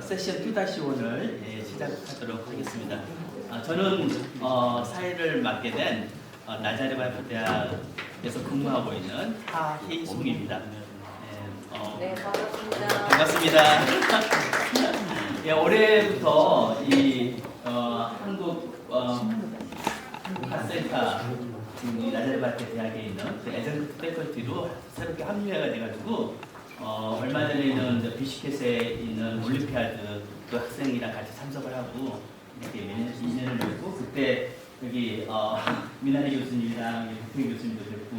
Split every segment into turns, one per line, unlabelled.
세션 2-1을 시작하도록 하겠습니다. 저는 사회를 맡게 된 나자레바이프 대학에서 근무하고 있는 하혜송입니다.
네, 반갑습니다.
반갑습니다. 예, 올해부터 이 한국 학센터 나자레바이프 대학에 있는 에전트 패컬티로 새롭게 합류해가 돼가지고 얼마 전에는 비시켓에 있는 올림피아드 그 학생이랑 같이 참석을 하고 이렇게 인연을 맺고 그때 여기 미나리 교수님이랑 박태희 교수님도 뵙고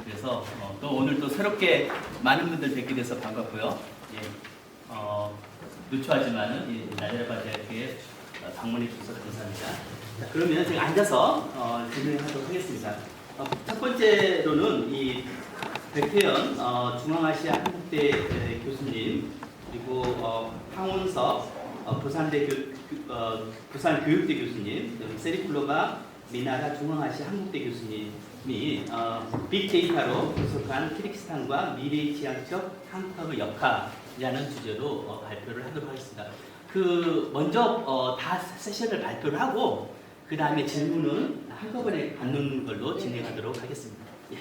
그래서 또 오늘 또 새롭게 많은 분들 뵙게 돼서 반갑고요. 예, 누추하지만은 이 나자레바이프 대학에 방문해 주셔서 감사합니다. 자, 그러면 제가 앉아서 진행하도록 하겠습니다. 첫 번째로는 이 백태현 중앙아시아 한국대 교수님 그리고 황원석 부산대 부산교육대 교수님 세리플로바 미나라 중앙아시아 한국대 교수님이 빅데이터로 분석한 키르기스탄과 미래지향적 한국학의 역할이라는 주제로 발표를 하도록 하겠습니다. 먼저 다 세션을 발표를 하고 그 다음에 질문은 한꺼번에 받는 걸로 진행하도록 하겠습니다. 예.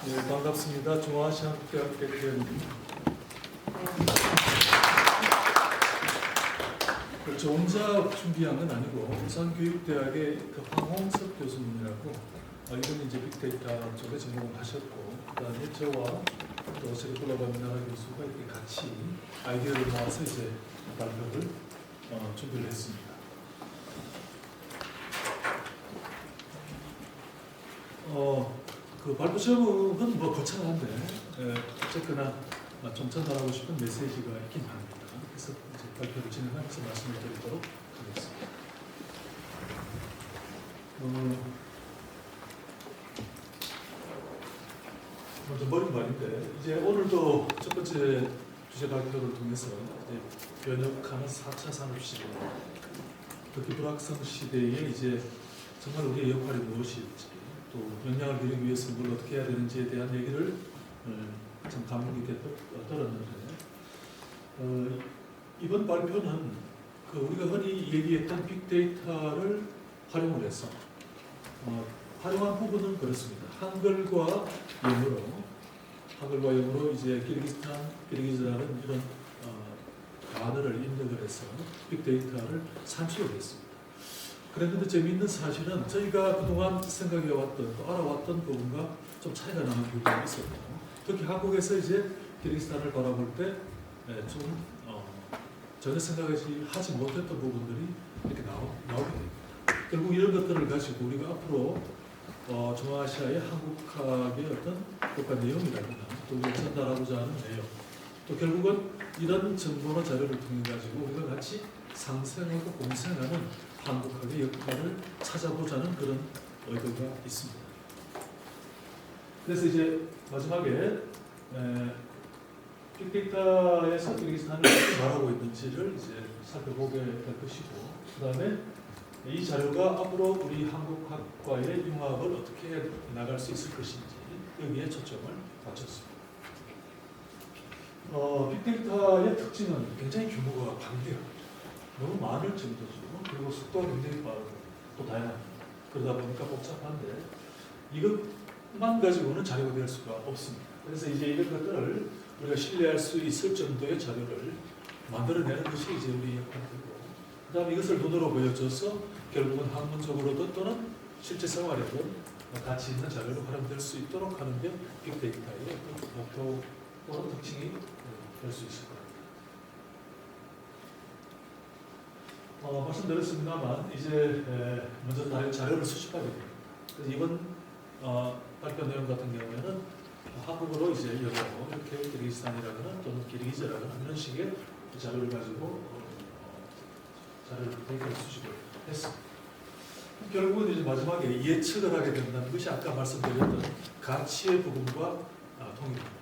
네, 반갑습니다. 중앙아시아 한국대학 백태현입니다. 저 혼자 준비한 건 아니고 부산교육대학의 그 황홍석 교수님이라고 이분이 이제 빅데이터 쪽에 전공을 하셨고 그다음에 저와 또 세리플로바 미나라 교수가 이렇게 같이 아이디어를 모아서 이제 발표를 준비를 했습니다. 그 발표 제목은 뭐 거창한데 어쨌거나 좀 전달하고 싶은 메시지가 있긴 합니다. 그래서 이제 발표를 진행하면서 말씀을 드리도록 하겠습니다. 먼저 머릿말인데 이제 오늘도 첫 번째 주제 발표를 통해서 이제 변혁하는 4차 산업시대, 특히 불확성 시대에 이제 정말 우리의 역할이 무엇일지 또 역량을 기르기 위해서 뭘 어떻게 해야 되는지에 대한 얘기를 참 감명 깊게 들었는데 이번 발표는 우리가 흔히 얘기했던 빅데이터를 활용을 해서 활용한 부분은 그렇습니다. 한글과 영어로 이제 키르기즈라는 이런 단어를 입력을 해서 빅데이터를 산출을 했습니다. 그런데 재미있는 사실은 저희가 그동안 생각해왔던 또 알아왔던 부분과 좀 차이가 나는 부분이 있었고 특히 한국에서 이제 키르기스탄을 바라볼 때 좀 전혀 생각하지 못했던 부분들이 이렇게 나오게 됩니다. 결국 이런 것들을 가지고 우리가 앞으로 중앙아시아의 한국학의 어떤 국가 내용이라든가 또 우리가 전달하고자 하는 내용 또 결국은 이런 정보나 자료를 통해 가지고 우리가 같이 상생하고 공생하는 한국학의 역할을 찾아보자는 그런 의도가 있습니다. 그래서 이제 마지막에 빅데이터에서 키르기스탄이 어떻게 말하고 있는지를 이제 살펴보게 될 것이고 그 다음에 이 자료가 앞으로 우리 한국학과의 융합을 어떻게 나갈 수 있을 것인지 여기에 초점을 맞췄습니다. 빅데이터의 특징은 굉장히 규모가 방대합니다. 너무 많을 정도죠. 그리고 속도가 굉장히 빠르고 또 다양합니다. 그러다 보니까 복잡한데 이것만 가지고는 자료가 될 수가 없습니다. 그래서 이제 이런 것들을 우리가 신뢰할 수 있을 정도의 자료를 만들어내는 것이 이제 우리 역할이고 그 다음에 이것을 눈으로 보여줘서 결국은 학문적으로도 또는 실제 생활에도 가치 있는 자료로 활용될 수 있도록 하는 게 빅데이터의 목표 또는 특징이 될 수 있을 겁니다. 말씀드렸습니다만 이제 먼저 자료를 수집하게 됩니다. 그래서 이번 발표 내용 같은 경우에는 한국어로 이제 영어로 이렇게 키르기스탄이라거나 또는 키르기즈라거나 이런 식의 자료를 가지고 자료를 데이터를 수집을 했습니다. 결국은 이제 마지막에 예측을 하게 된다는 것이 아까 말씀드렸던 가치의 부분과 통일됩니다.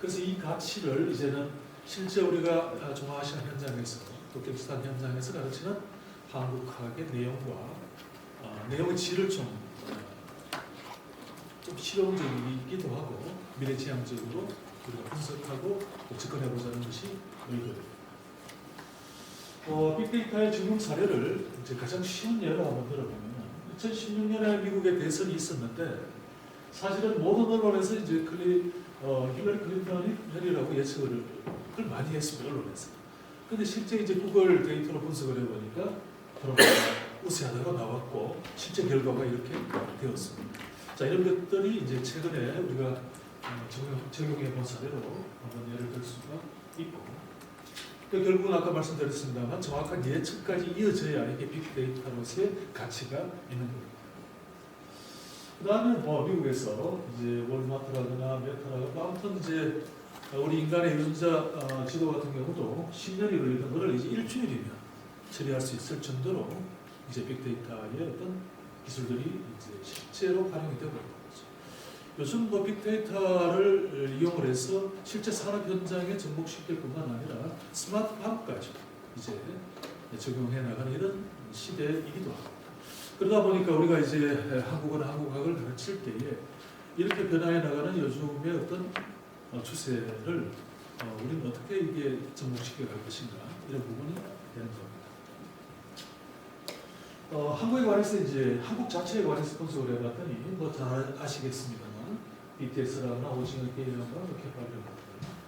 그래서 이 가치를 이제는 실제 우리가 중앙아시아 현장에서 또 키르기스탄 현장에서 가르치는 한국학의 내용과 내용의 질을 좀 실용적이기도 하고 미래지향적으로 우리가 분석하고 또 접근해보자는 것이 의도입니다. 빅데이터의 적용 사례를 이제 가장 쉬운 예로 한번 들어보면 2016년에 미국의 대선이 있었는데 사실은 모든 언론에서 이제 힐러리 클린턴이라고 예측을 그걸 많이 했습니다. 언론에서. 근데 실제 이제 구글 데이터로 분석을 해보니까 트럼프가 우세하다고 나왔고 실제 결과가 이렇게 되었습니다. 자, 이런 것들이 이제 최근에 우리가 적용해 본 사례로 한번 예를 들 수가 있고, 결국은 아까 말씀드렸습니다만 정확한 예측까지 이어져야 이게 빅데이터로서의 가치가 있는 겁니다. 그 다음에 미국에서 이제 월마트라거나 메타라거나 아무튼 이제 우리 인간의 유전자 지도 같은 경우도 10년이 걸리던 것을 이제 일주일이면 처리할 수 있을 정도로 이제 빅데이터의 어떤 기술들이 이제 실제로 활용이 되고 있는 거죠. 요즘 빅데이터를 이용을 해서 실제 산업 현장에 접목시킬 뿐만 아니라 스마트팜까지 이제 적용해 나가는 이런 시대이기도 합니다. 그러다 보니까 우리가 이제 한국어를 가르칠 때에 이렇게 변화해 나가는 요즘의 어떤 추세를 우리는 어떻게 이게 접목시켜 갈 것인가 이런 부분이 되는 겁니다. 한국에 관해서 이제 한국 자체에 관해서 분석을 해봤더니 잘 아시겠습니다만 BTS라거나 오징어 게임이라거나 캐파리라거나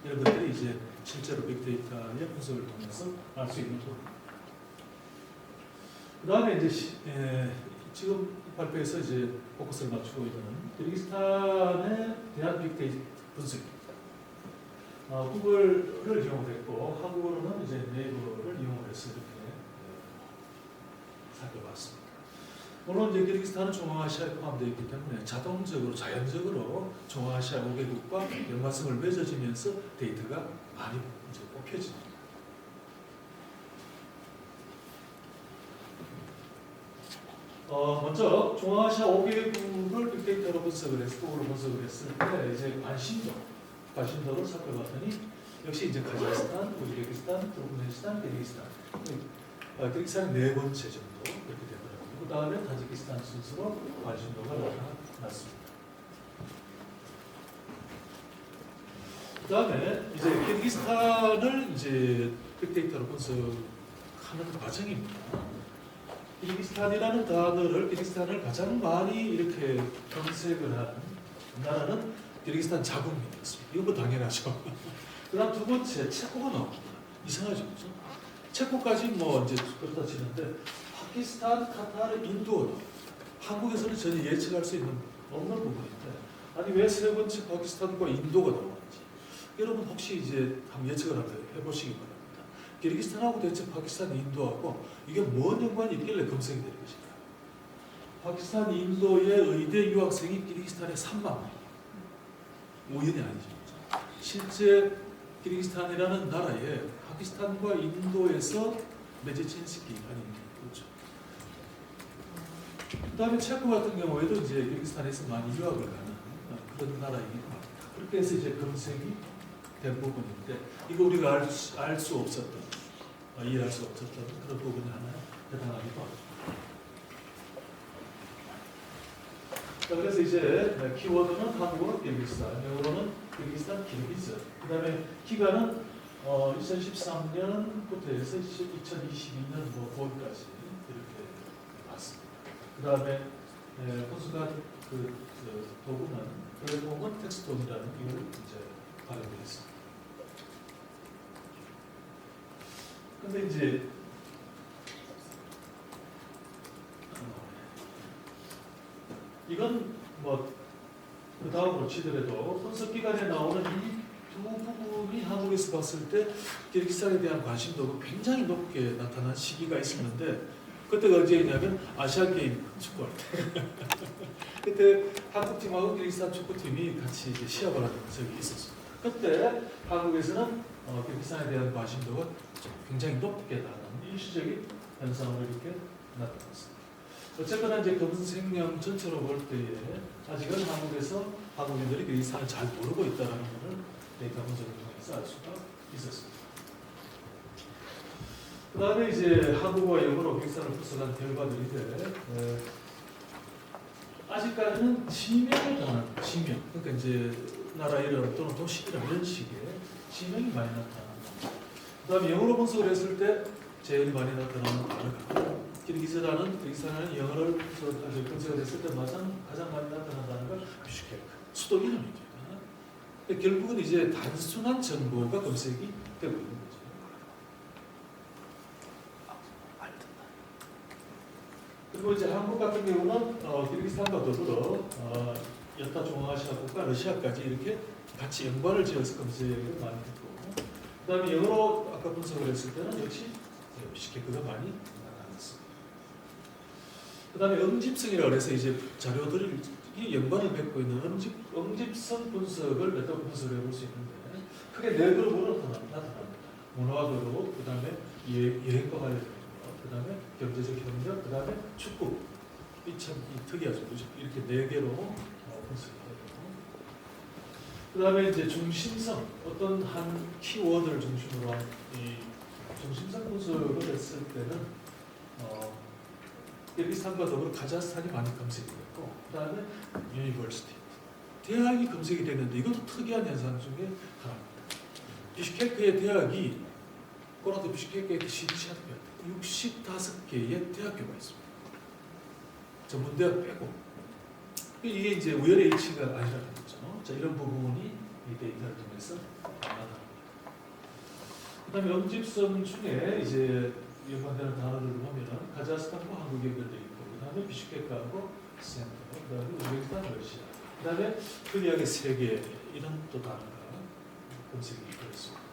이런 것들이 이제 실제로 빅데이터의 분석을 통해서 알 수 있는 부분입니다. 그 다음에 이제 지금 발표에서 이제 포커스를 맞추고 있는 키르기스탄에 대한 빅데이터 분석입니다. 구글을 이용했고 한국어로는 이제 네이버를 이용해서 이렇게 살펴봤습니다. 물론 이제 키르기스탄은 중앙아시아에 포함되어 있기 때문에 자연적으로 중앙아시아 5개국과 연관성을 맺어지면서 데이터가 많이 이제 뽑혀집니다. 먼저 중앙아시아 5개국을 빅데이터로 분석을 했을 때 이제 관심도를 살펴봤더니 역시 이제 카자흐스탄, 우즈베키스탄, 투르크메니스탄, 키르기스탄. 키르기스탄이 4번째 정도 이렇게 되더라고요. 그 다음에 타지키스탄 순서로 관심도가 나타났습니다. 그 다음에 이제 키르기스탄을 이제 빅데이터로 분석하는 과정입니다. 키르기스탄이라는 단어를 키르기스탄을 가장 많이 이렇게 검색을 하는 나라는 키르기스탄 자국민이었습니다. 이건 뭐 당연하죠. 그다음 두 번째 체코가 나옵니다. 이상하죠, 그렇죠? 체코까지 뭐 이제 그렇다 치는데 파키스탄, 카타르, 인도 한국에서는 전혀 예측할 수 있는 없는 부분인데 아니 왜 세 번째 파키스탄과 인도가 나오는지 여러분 혹시 이제 한번 예측을 한번 해보시기 바랍니다. 키르기스탄하고 대체 파키스탄, 인도하고 이게 뭔 연관이 있길래 검색이 되는 것인가? 파키스탄, 인도의 의대 유학생이 키르기스탄에 3만 명. 우연이 아니죠. 실제 키르기스탄이라는 나라에 파키스탄과 인도에서 맺어진 기간이 있죠. 그 다음에 체코 같은 경우에도 이제 키르기스탄에서 많이 유학을 가는 그런 나라이기도 합니다. 그렇게 해서 이제 검색이 된 부분인데 이거 우리가 알 수 없었던 이해할 수 없었던 그런 부분이 하나 해당하기도 하죠. 자, 그래서 이제 키워드는 한국어로 키르기스탄, 영어로는 키르기스탄, 키르기즈. 그 다음에 기간은 2013년부터 해서 2022년 9월까지 이렇게 봤습니다. 그 다음에 분수관 도구는 플랫폼은 텍스톤이라는 이걸 이제 발표했습니다. 근데 이제 이건 그 다음으로 치더라도 분석 기간에 나오는 이 두 부분이 한국에서 봤을 때 키르기스탄에 대한 관심도가 굉장히 높게 나타난 시기가 있었는데 그때가 언제였냐면 아시안 게임 축구할 때 그때 한국팀하고 키르기스탄 축구팀이 같이 이제 시합을 하는 적이 있었습니다. 그때 한국에서는 키르기스탄에 대한 관심도가 굉장히 높게 나타나는 일시적인 현상으로 이렇게 나타났습니다. 어쨌거나 이제 검색량 전체로 볼 때에 아직은 한국에서 한국인들이 그리스도를 잘 모르고 있다는 것을 데이터 분석을 통해서 알 수가 있었습니다. 그 다음에 이제 한국어와 영어로 객산을 분석한 결과들인데 아직까지는 지명에 관한 지명, 그러니까 이제 나라 이름 또는 도시 이름 이런 식의 지명이 많이 나타납니다. 그 다음에 영어로 분석을 했을 때 제일 많이 나타나는 단어가 기르기스라는 영어를 검색을 했을 때 가장 많이 나타난다는 건 비슈케크, 수도 이름입니다. 결국은 이제 단순한 정보가 검색이 되고 있는 거죠. 그리고 이제 한국 같은 경우는 기르기스탄과 더불어 여타 중앙아시아 국가 러시아까지 이렇게 같이 연관을 지어서 검색을 많이 했고, 그다음에 영어로 아까 분석을 했을 때는 역시 비슈케크가 많이 나타났습니다. 그다음에 응집성이라고 해서 이제 자료들이 연관을 맺고 있는 응집성 분석을 몇 번 분석을 해볼 수 있는데 크게 네 그룹으로 나타납니다. 문화 그룹, 그다음에 여행과 관련된 것, 그다음에 경제적 협력, 그다음에 축구. 이 참 특이하죠, 그렇죠? 이렇게 네 개로 분석해요. 그다음에 이제 중심성, 어떤 한 키워드를 중심으로 한 이 중심성 분석을 했을 때는 키르기스탄과 더불어 카자흐스탄이 많이 검색이 됐고, 그다음에 유니버시티, 대학이 검색이 됐는데 이것도 특이한 현상 중에 하나입니다. 비슈케크의 대학이 꼬라도 비슈케크의 시리시아가 65개의 대학교가 있습니다. 전문대학 빼고. 이게 이제 우연의 일치가 아니라는 거죠. 자, 이런 부분이 이 데이터를 통해서 나타납니다. 그다음에 응집성 중에 이제 연관되는 단어들을 보면은 카자흐스탄과 한국이 연결되어 있고, 그다음에 비슈케크하고 센터, 그다음에 우즈베키스탄, 러시아, 그다음에 특이하게 세계 이런 또 단어가 검색이 되었습니다.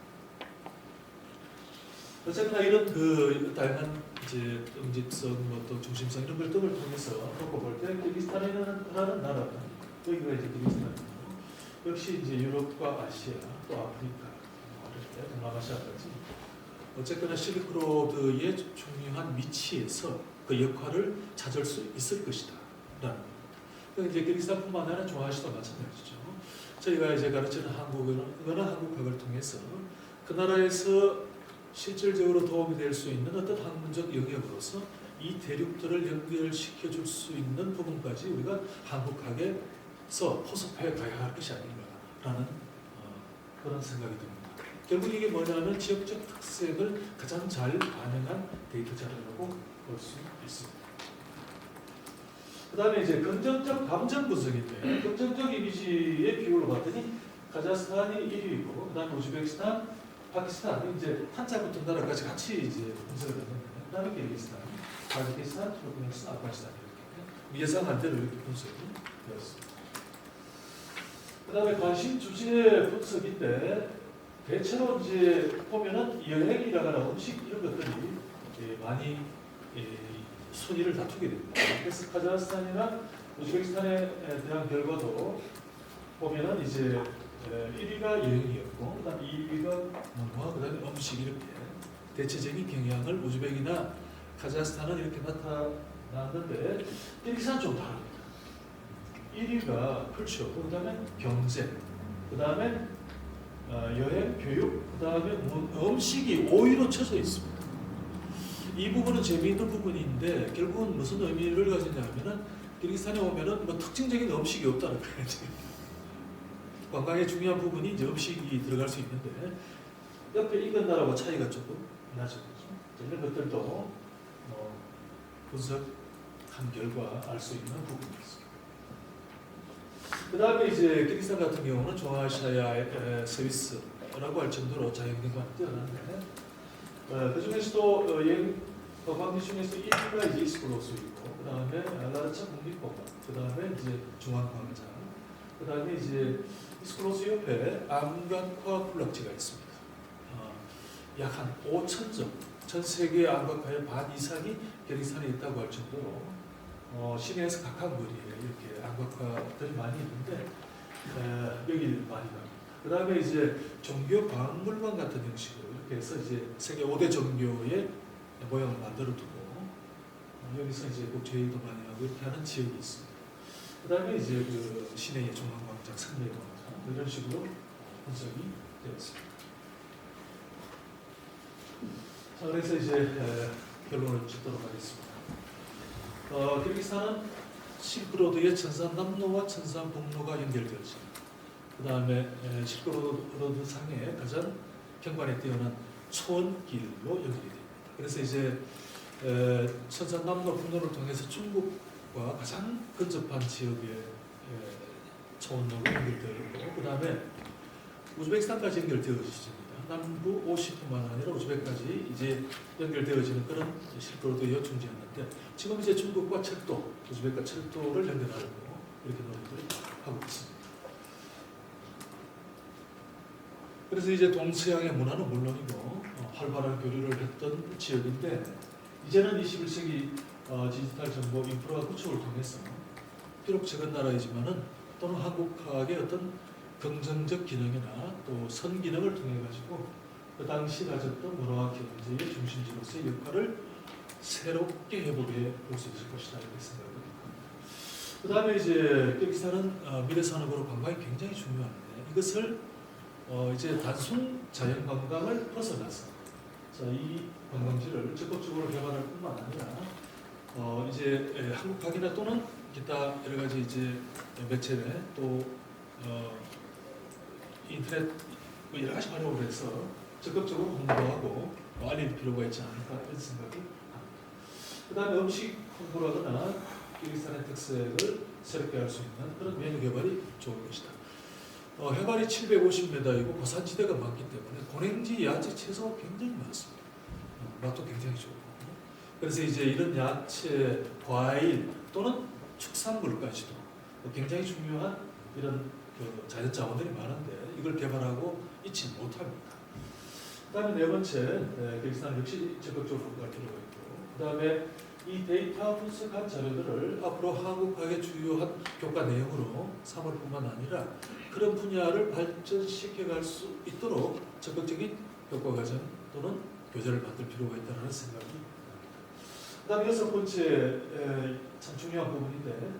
어쨌거나 이런 그 다양한 이제 응집성, 또 중심성 이런 걸 등을 통해서 보고 볼 때 키르기스탄이라는 나라는 여기가 이제 키르기스탄이고, 역시 이제 유럽과 아시아 또 아프리카, 동남아시아까지 어쨌거나 실크로드의 중요한 위치에서 그 역할을 찾을 수 있을 것이다 라는 겁니다. 이제 키르기스탄뿐만 아니라 중앙아시아도 마찬가지죠. 저희가 이제 가르치는 한국어는 한국학을 통해서 그 나라에서 실질적으로 도움이 될 수 있는 어떤 학문적 영역으로서 이 대륙들을 연결시켜 줄 수 있는 부분까지 우리가 한국학에서 포섭해 가야 할 것이 아닌가라는 그런 생각이 듭니다. 결국 이게 뭐냐면 지역적 특색을 가장 잘 반영한 데이터 자료라고 볼 수 있습니다. 그 다음에 이제 긍정적 감정 분석인데, 긍정적 이미지의 비율로 봤더니 카자흐스탄이 1위이고, 그 다음에 우즈베키스탄, 파키스탄, 이제 한자 붙은 나라까지 같이 이제 분석을 했는데, 그 다음에 키르기스탄, 타지키스탄, 투르크메니스탄, 아프가니스탄 이렇게 예상한 대로 이렇게 분석이 되었습니다. 그 다음에 관심 주제 분석인데, 대체로 이제 보면은 여행이라거나 음식 이런 것들이 많이 순위를 다투게 됩니다. 그래서 카자흐스탄이나 우즈베키스탄에 대한 결과도 보면은 이제 1위가 여행이었고, 그다음 2위가 문화, 그다음에 음식 이렇게 대체적인 경향을 우즈벡이나 카자흐스탄은 이렇게 나타났는데 키르기스탄은 좀 다릅니다. 1위가 컬처고, 그다음에 경제, 그다음에 여행, 교육, 그다음에 음식이 5위로 쳐져 있습니다. 이 부분은 재미있는 부분인데 결국은 무슨 의미를 가지냐 하면은 키르기스탄에 오면은 뭐 특징적인 음식이 없다는 거예요. 관광의 중요한 부분이 이제 음식이 들어갈 수 있는데 옆에 인근 나라와 차이가 조금 나죠. 이런 것들도 분석한 결과 알 수 있는 부분이었습니다. 그 다음에 이제 키르기스탄 같은 경우는 중앙아시아의 스위스라고 할 정도로 자연경관이 뛰어난데 그 중에서도 관광지 중에서 1위가 이제 이스콜로스이고, 그 다음에 라르차 국립공원, 그 다음에 이제 중앙광장, 그 다음에 이제 이스콜로스 옆에 안각화 군락지가 있습니다. 약 한 5,000점, 전 세계 안각화의 반 이상이 키르기스탄에 있다고 할 정도로 시내에서 가까운 거리에 이렇게 안각화들이 많이 있는데 여기를 많이 갑니다. 그 다음에 이제 종교 박물관 같은 형식으로 이렇게 해서 이제 세계 5대 종교의 모양을 만들어 두고 여기서 이제 국제회의도 많이 하고 이렇게 하는 지역이 있습니다. 그다음에 이제 그 시내의 중앙광장, 상례광장 이런 식으로 분석이 되었습니다. 자, 그래서 이제 결론을 짓도록 하겠습니다. 키르기스탄은 실크로드의 천산남로와 천산북로가 연결되어 있습니다. 그 다음에 실크로드 상에 가장 경관에 뛰어난 초원길로 연결이 됩니다. 그래서 이제 천산남로 북로를 통해서 중국과 가장 근접한 지역의 초원로가 연결되어 있고, 그 다음에 우즈베키스탄까지 연결되어 있습니다. 남부 오시뿐만 아니라 우즈베크까지 이제 연결되어지는 그런 실크로드의 요충지였는데, 지금 이제 중국과 철도, 우즈베크와 철도를 연결하려고 이렇게 노력을 하고 있습니다. 그래서 이제 동서양의 문화는 물론이고 활발한 교류를 했던 지역인데, 이제는 21세기 디지털 정보 인프라 구축을 통해서 비록 작은 나라이지만은 또는 한국학의 어떤 긍정적 기능이나 또 선기능을 통해 가지고 그 당시 가졌던 문화와 경제의 중심지로서의 역할을 새롭게 회복해 볼 수 있을 것이다 이렇게 생각합니다. 그 다음에 이제 키르기스탄은 미래 산업으로 관광이 굉장히 중요한데, 이것을 이제 단순 자연 관광을 벗어나서 이 관광지를 적극적으로 개발할 뿐만 아니라 이제 한국학이나 또는 기타 여러 가지 이제 매체에 또 인터넷 여러 가지 활용을 해서 적극적으로 홍보하고 알릴 필요가 있지 않을까 이런 생각이 합니다. 그 다음에 음식 홍보를 하거나 키르기스탄의 특색을 새롭게 할 수 있는 그런 메뉴 개발이 좋을 것이다. 해발이 750m이고 고산지대가 많기 때문에 고랭지, 야채, 채소가 굉장히 많습니다. 맛도 굉장히 좋고, 그래서 이제 이런 야채, 과일 또는 축산물까지도 굉장히 중요한 이런 그 자연 자원들이 많은데 이걸 개발하고 있지 못합니다. 그다음에 네 번째, 키르기스탄 역시 적극적으로 공부할 필요가 있고, 그다음에 이 데이터 분석한 자료들을 앞으로 한국학의 주요한 교과 내용으로 삼을 뿐만 아니라 그런 분야를 발전시켜 갈 수 있도록 적극적인 교과 과정 또는 교재를 만들 필요가 있다는 생각이 납니다. 그다음에 여섯 번째, 참 중요한 부분인데,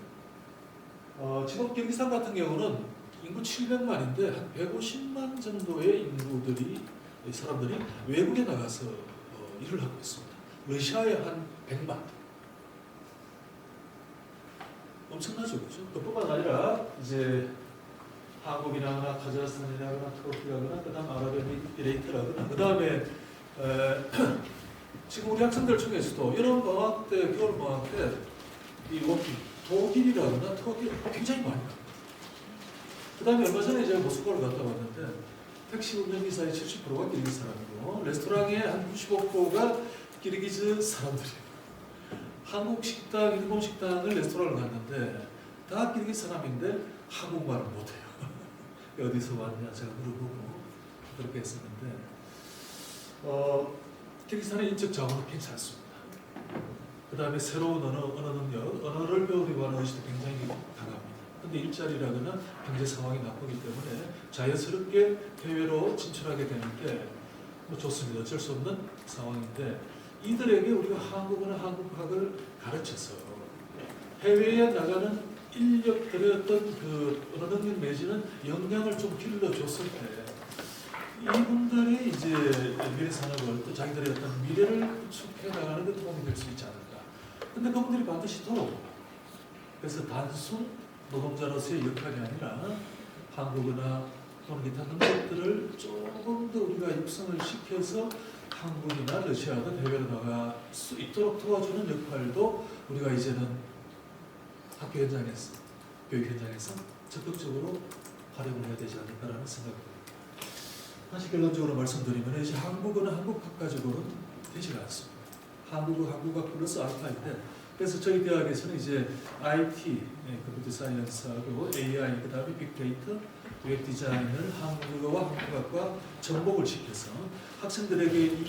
지금 키르기스탄 같은 경우는 인구 700만인데 한 150만 정도의 인구들이 사람들이 외국에 나가서 일을 하고 있습니다. 러시아에 한 100만. 엄청나죠, 그렇죠? 그뿐만 아니라 이제 한국이라거나 카자흐스탄이라거나 터키라거나 그다음 아랍에미레이트라거나 그다음에 지금 우리 학생들 중에서도 여름 방학 때, 겨울 방학 때 이 워킹 독일이라거나 터키 굉장히 많이 갑니다. 그다음에 얼마 전에 제가 모스크바를 갔다 왔는데 택시 운전기사의 70%가 키르기즈 사람이고 레스토랑의 한 95%가 키르기즈 사람들이에요. 한국 식당, 일본 식당을 레스토랑을 갔는데 다 키르기즈 사람인데 한국말을 못해요. 어디서 왔냐 제가 물어보고 그렇게 했었는데 키르기스탄의 인적 자원은 괜찮습니다. 그 다음에 새로운 언어 능력, 언어를 배우려고 하는 의식도 굉장히 강합니다. 근데 일자리라거나 경제 상황이 나쁘기 때문에 자연스럽게 해외로 진출하게 되는데 뭐 좋습니다. 어쩔 수 없는 상황인데 이들에게 우리가 한국어나 한국학을 가르쳐서 해외에 나가는 인력들의 어떤 그 언어 능력 내지는 역량을 좀 길러줬을 때 이분들이 이제 미래 산업을 또 자기들의 어떤 미래를 구축해 나가는 데 도움이 될 수 있지 않을까. 근데 그분들이 반드시 돌아옵니다. 그래서 단순 노동자로서의 역할이 아니라 한국어나 또는 기타 능력들을 조금 더 우리가 육성을 시켜서 한국이나 러시아든 해외로 나갈 수 있도록 도와주는 역할도 우리가 이제는 학교 현장에서, 교육 현장에서 적극적으로 활용을 해야 되지 않을까라는 생각입니다. 다시 결론적으로 말씀드리면 이제 한국어는 한국학 가지고는 되지 않습니다. 한국어, 한국학 플러스 알파인데 그래서 저희 대학에서는 이제 IT, 컴퓨터 사이언스하고 AI, 그 다음에 빅데이터, 웹 디자인을 한국어와 한국학과 접목을 시켜서 학생들에게 이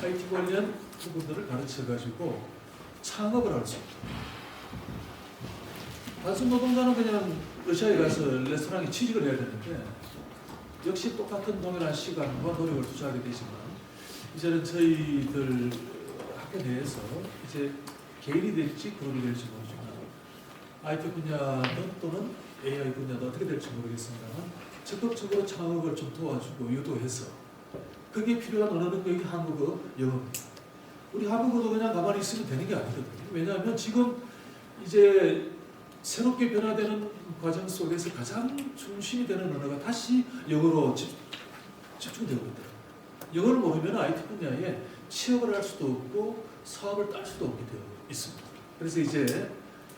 IT 관련 부분들을 가르쳐가지고 창업을 할 수 있도록. 단순 노동자는 그냥 러시아에 가서 레스토랑에 취직을 해야 되는데 역시 똑같은 동일한 시간과 노력을 투자하게 되지만 이제는 저희들 학교 내에서 이제 개인이 될지 그룹이 될지 모르지만 IT 분야든 또는 AI 분야도 어떻게 될지 모르겠습니다만 적극적으로 창업을 좀 도와주고 유도해서 그게 필요한 언어 능력이 한국어, 영어입니다. 우리 한국어도 그냥 가만히 있으면 되는 게 아니거든요. 왜냐하면 지금 이제 새롭게 변화되는 과정 속에서 가장 중심이 되는 언어가 다시 영어로 집중되고 있더라고요. 영어를 모르면 IT 분야에 취업을 할 수도 없고 사업을 딸 수도 없게 되어 있습니다. 그래서 이제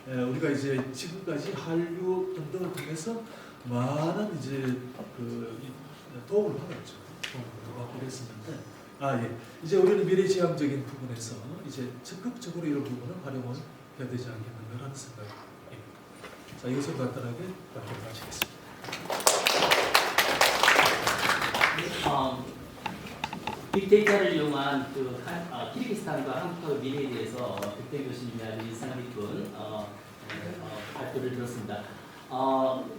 우리가 이제 지금까지 한류 등등을 통해서 많은 이제 도움을 받았죠. 도움을 받고 그랬었는데, 예. 이제 우리는 미래지향적인 부분에서 이제 적극적으로 이런 부분을 활용을 해야 되지 않겠는가라는 생각입니다. 자, 이것을 간단하게 발표를 마치겠습니다.
빅데이터를 이용한 키르기스탄과 한국의 미래에 대해서 백대 교수님이라는 인상 깊은 발표를 들었습니다.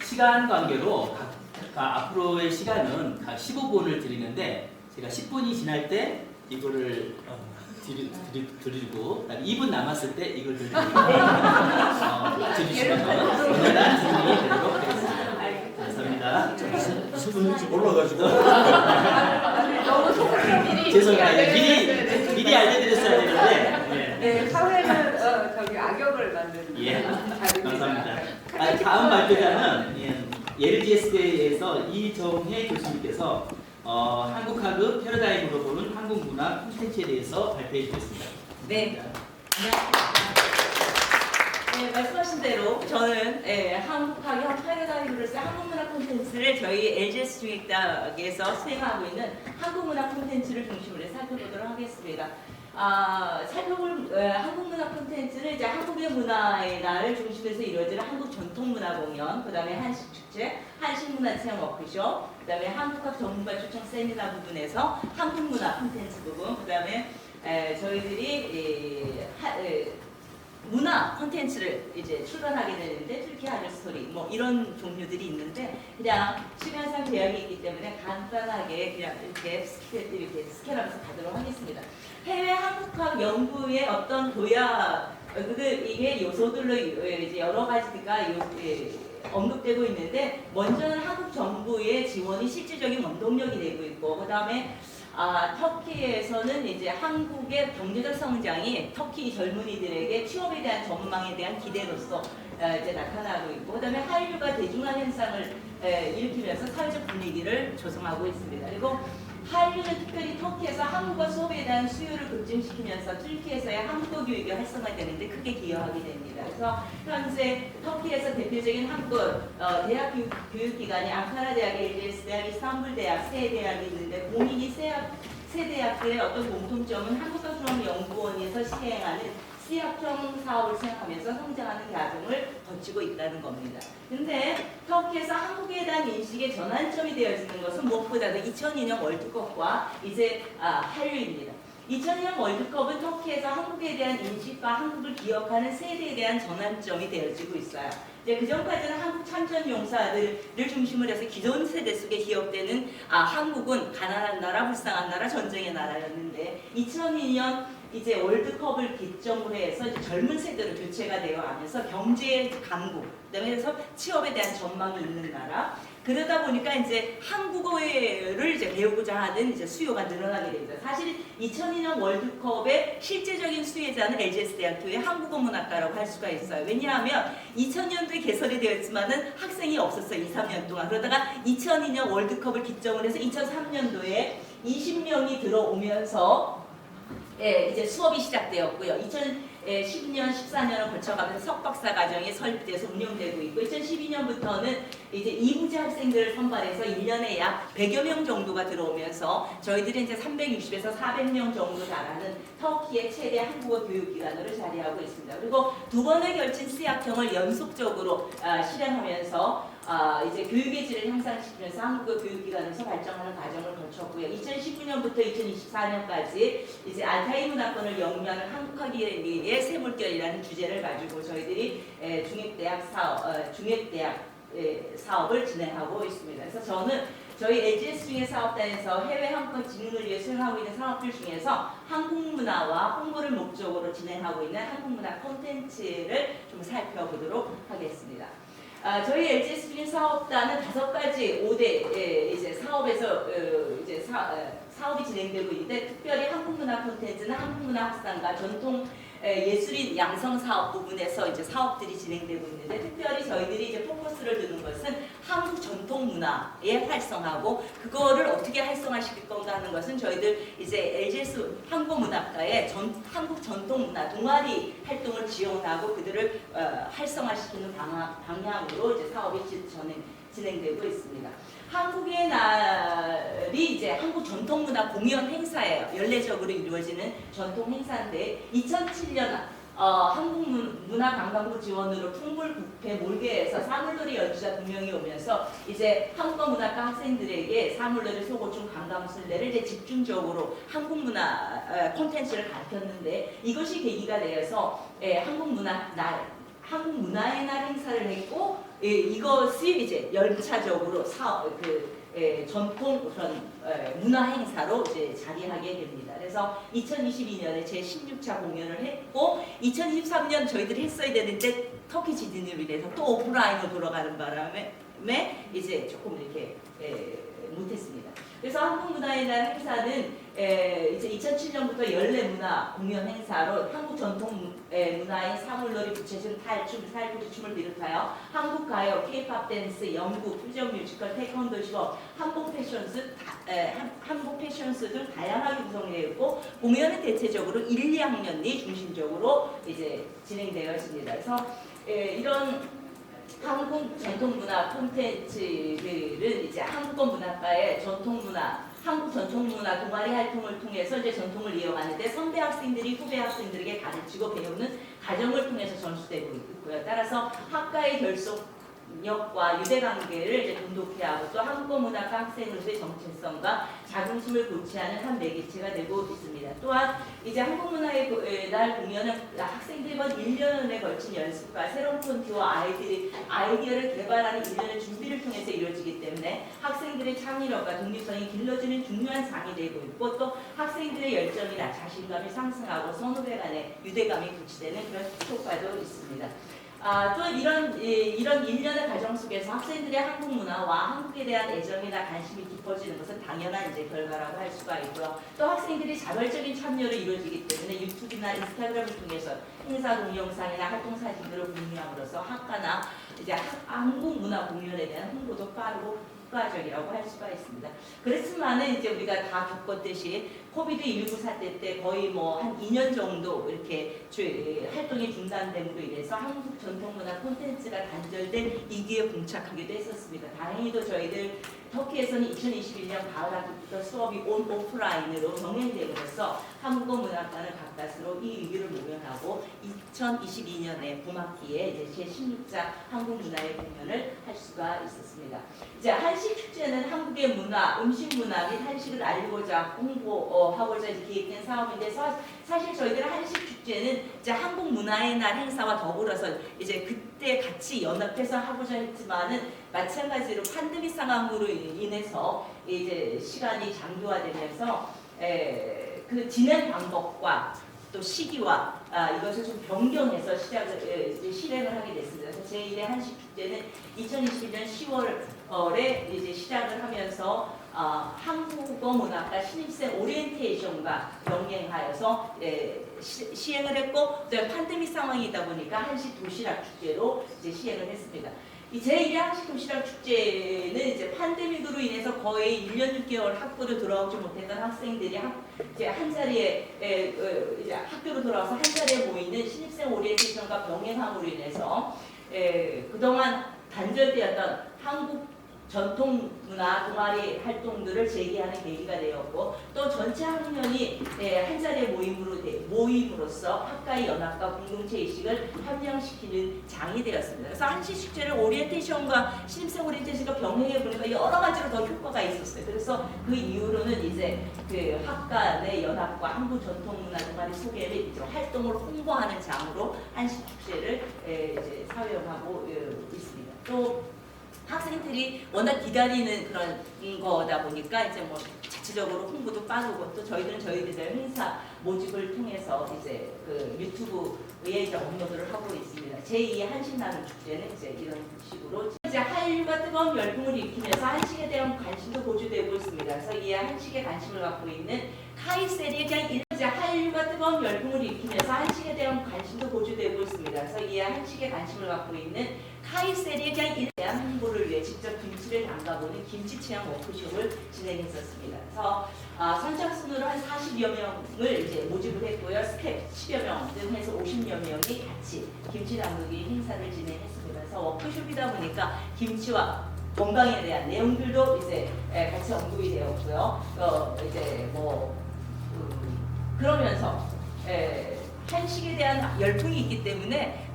시간 관계로 앞으로의 시간은 각 15분을 드리는데 제가 10분이 지날 때 이거를 드리고 2분 남았을 때 이걸 드리시면 원활한 진행이 되도록 하겠습니다. 감사합니다.
무슨 소리인지 몰라가지고
너무 속상해.
죄송합니다. 미리 알려드렸어야 되는데.
네, 사회는 저기 악역을 만드는.
예,
자리입니다.
감사합니다. 다음 발표자는 예르지에스대에서 이정혜 교수님께서 한국학의 패러다임으로 보는 한국 문화 콘텐츠에 대해서 발표해 주셨습니다.
네. 네, 말씀하신 대로 저는 한국학의 패러다임으로서 한국문화 콘텐츠를 저희 LGS 중앙대학에서 수행하고 있는 한국문화 콘텐츠를 중심으로 살펴보도록 하겠습니다. 살펴볼 한국문화 콘텐츠는 이제 한국의 문화의 날을 중심에서 이루어지는 한국 전통문화공연, 그 다음에 한식축제, 한식문화체험 워크숍, 그 다음에 한국학 전문가 초청 세미나 부분에서 한국문화 콘텐츠 부분, 그 다음에 저희들이 문화 콘텐츠를 이제 출간하게 되는데 튀르키 하늘 스토리 뭐 이런 종류들이 있는데 그냥 시간상 제약이 있기 때문에 간단하게 그냥 이렇게 스캔하면서 가도록 하겠습니다. 해외 한국학 연구의 어떤 이게 요소들로 이제 여러 가지가 언급되고 있는데 먼저는 한국 정부의 지원이 실질적인 원동력이 되고 있고 그 다음에 터키에서는 이제 한국의 경제적 성장이 터키 젊은이들에게 취업에 대한 전망에 대한 기대로서 이제 나타나고 있고, 그다음에 한류가 대중화 현상을 일으키면서 사회적 분위기를 조성하고 있습니다. 그리고 한류는 특별히 터키에서 한국어 수업에 대한 수요를 급증시키면서 튀르키예에서의 한국어 교육이 활성화되는데 크게 기여하게 됩니다. 그래서 현재 터키에서 대표적인 한국어 대학 교육기관이 앙카라 대학, LGS 대학, 이스탄불 대학 세 대학이 있는데 공인이 세 대학들의 어떤 공통점은 한국어중앙연구원에서 시행하는 시학형 사업을 생각하면서 성장하는 과정을 거치고 있다는 겁니다. 근데 터키에서 한국에 대한 인식의 전환점이 되어지는 것은 무엇보다도 2002년 월드컵과 이제 한류입니다. 2002년 월드컵은 터키에서 한국에 대한 인식과 한국을 기억하는 세대에 대한 전환점이 되어지고 있어요. 이제 그 전까지는 한국 참전 용사들을 중심으로 해서 기존 세대 속에 기억되는 한국은 가난한 나라, 불쌍한 나라, 전쟁의 나라였는데 2002년 이제 월드컵을 기점으로 해서 이제 젊은 세대로 교체가 되어가면서 경제의 강국, 그다음에 해서 취업에 대한 전망이 있는 나라. 그러다 보니까 이제 한국어를 이제 배우고자 하는 이제 수요가 늘어나게 됩니다. 사실 2002년 월드컵의 실제적인 수혜자는 LGS 대학교의 한국어문학과라고 할 수가 있어요. 왜냐하면 2000년도에 개설이 되었지만은 학생이 없었어요. 2, 3년 동안. 그러다가 2002년 월드컵을 기점으로 해서 2003년도에 20명이 들어오면서 이제 수업이 시작되었고요. 2012년, 14년을 거쳐가면서 석박사 과정이 설립돼서 운영되고 있고 2012년부터는 이제 2부제 학생들을 선발해서 1년에 약 100여 명 정도가 들어오면서 저희들이 이제 360에서 400명 정도 달하는 터키의 최대 한국어 교육기관으로 자리하고 있습니다. 그리고 두 번에 걸친 C학형을 연속적으로 실행하면서 이제 교육의 질을 향상시키면서 한국어 교육기관에서 발전하는 과정을 거쳤고요. 2019년부터 2024년까지 이제 알타이 문화권을 영위하는 한국학위의 새물결이라는 주제를 가지고 저희들이 중액대학 사업을 진행하고 있습니다. 그래서 저는 저희 LGS 중에 사업단에서 해외 한국어 진흥을 위해 수행하고 있는 사업들 중에서 한국 문화와 홍보를 목적으로 진행하고 있는 한국 문화 콘텐츠를 좀 살펴보도록 하겠습니다. 저희 LGS 중인 사업단은 5가지 5대 이제 사업에서 이제 사업이 진행되고 있는데, 특별히 한국 문화 콘텐츠는 한국 문화 확산과 전통 예술인 양성 사업 부분에서 이제 사업들이 진행되고 있는데, 특별히 저희들이 이제 포커스를 두는 것은 한국 전통 문화에 활성하고, 그거를 어떻게 활성화시킬 건가 하는 것은 저희들 이제 LGS 한국문학과의 한국 전통 문화 동아리 활동을 지원하고 그들을 활성화시키는 방향으로 이제 사업이 진행되고 있습니다. 한국의 날이 이제 한국 전통문화 공연 행사예요. 연례적으로 이루어지는 전통 행사인데, 2007년 한국문화관광부 지원으로 풍물국회 몰개에서 사물놀이 연주자 2명이 오면서 이제 한국어 문학과 학생들에게 사물놀이, 소고충, 관광술래를 이제 집중적으로 한국문화 콘텐츠를 가르쳤는데, 이것이 계기가 되어서 한국문화의 날 행사를 했고, 이것이 이제 연차적으로 전통 그런 문화 행사로 이제 자리하게 됩니다. 그래서 2022년에 제 16차 공연을 했고, 2023년 저희들이 했어야 되는데 터키 지진으로 인해서 또 오프라인으로 돌아가는 바람에 이제 조금 이렇게 못했습니다. 그래서 한국문화의 날 행사는 이제 2007년부터 연례문화 공연 행사로 한국 전통 문화인 사물놀이, 부채춤, 탈춤, 살구리춤을 비롯하여 한국 가요, K-팝 댄스, 연극, 퓨전 뮤지컬, 태권도 시범, 한복 패션스 등 다양하게 구성되어 있고, 공연은 대체적으로 1, 2학년이 중심적으로 이제 진행되었습니다. 그래서 이런 한국 전통문화 콘텐츠들은 이제 한국어 문학과의 한국 전통문화 동아리 활동을 통해서 이제 전통을 이어가는데, 선배 학생들이 후배 학생들에게 가르치고 배우는 과정을 통해서 전수되고 있고요. 따라서 학과의 결속력과 유대관계를 이제 돈독히 하고, 또 한국어 문학과 학생으로서의 정체성과 자긍심을 고취하는 한 매개체가 되고 있습니다. 또한 이제 한국문화의 날 공연은 학생들과 1년에 걸친 연습과 새로운 콘티와 아이디어를 개발하는 1년의 준비를 통해서 이루어지기 때문에 학생들의 창의력과 독립성이 길러지는 중요한 장이 되고 있고, 또 학생들의 열정이나 자신감이 상승하고 선후배 간의 유대감이 고취되는 그런 효과도 있습니다. 또 이런 1년의 과정 속에서 학생들의 한국 문화와 한국에 대한 애정이나 관심이 깊어지는 것은 당연한 이제 결과라고 할 수가 있고요. 또 학생들이 자발적인 참여로 이루어지기 때문에 유튜브나 인스타그램을 통해서 행사 동영상이나 활동 사진들을 공유함으로써 학과나 이제 한국 문화 공연에 대한 홍보도 빠르고 효과적이라고 할 수가 있습니다. 그렇지만은 이제 우리가 다 겪었듯이 코비드19 사태 때 거의 뭐 한 2년 정도 이렇게 활동이 중단됨으로 인해서 한국 전통문화 콘텐츠가 단절된 위기에 봉착하기도 했었습니다. 다행히도 저희들 터키에서는 2021년 가을 학기부터 수업이 오프라인으로 병행됨으로써 한국어 문학과는 가까스로 이 위기를 모면하고 2022년에 봄학기에 이제 제16차 한국문화의 공연을 할 수가 있었습니다. 이제 한식 축제는 한국의 문화, 음식 문화 및 한식을 알리고자 홍보하고자 기획된 사업인데, 사실 저희들 한식 축제는 이제 한국 문화의 날 행사와 더불어서 이제 그때 같이 연합해서 하고자 했지만은 마찬가지로 팬데믹 상황으로 인해서 이제 시간이 장기화되면서 그 진행 방법과 또 시기와 이것을 좀 변경해서 실행을 하게 됐습니다. 그래서 제1회 한식 축제는 2021년 10월에 이제 시작을 하면서 한국어 문학과 신입생 오리엔테이션과 병행하여서 시행을 했고, 또 팬데믹 상황이다 보니까 한식 도시락 축제로 이제 시행을 했습니다. 이 제1회 한식 도시락 축제는 이제 팬데믹으로 인해서 거의 1년 6개월 학교로 돌아오지 못했던 학생들이 이제 한 자리에 이제 학교로 돌아와서 한 자리에 모이는 신입생 오리엔테이션과 병행함으로 인해서 그동안 단절되었던 한국 전통문화 동아리 활동들을 재개하는 계기가 되었고, 또 전체 학년이 한 자리에 모임으로써 학과의 연합과 공동체 의식을 함양시키는 장이 되었습니다. 그래서 한식 축제를 오리엔테이션과 신입생 오리엔테이션과 병행해 보니까 여러 가지로 더 효과가 있었어요. 그래서 그 이후로는 이제 그 학과 내 연합과 한국 전통문화 동아리 소개 및 이제 활동을 홍보하는 장으로 한식 축제를 이제 사용하고 있습니다. 또 학생 팬들이 워낙 기다리는 그런 거다 보니까 이제 뭐 자체적으로 홍보도 빠르고 또 저희들은 저희들의 행사 모집을 통해서 이제 그 유튜브에 이제 업로드를 하고 있습니다. 제2의 한식나눔 축제는 이제 이런 식으로 이제 한류가 뜨거운 열풍을 일으키면서 한식에 대한 관심도 고조되고 있습니다. 그래서 이 한식에 관심을 갖고 있는 카이셀이 그냥 이제 한류가 뜨거운 열풍을 일으키면서 한식에 대한 관심도 고조되고 있습니다. 그래서 이 한식에 관심을 갖고 있는 카이셀이 그냥 이에 대한 홍보를 위해 직접 김치를 담가보는 김치 체험 워크숍을 진행했었습니다. 그래서 선착순으로 한 40여 명을 이제 모집을 했고요. 스텝 10여 명 등 해서 50여 명이 같이 김치 담그기 행사를 진행했습니다. 그래서 워크숍이다 보니까 김치와 건강에 대한 내용들도 이제 같이 언급이 되었고요. 이제 뭐 그러면서 한식에 대한 열풍이 있기 때문에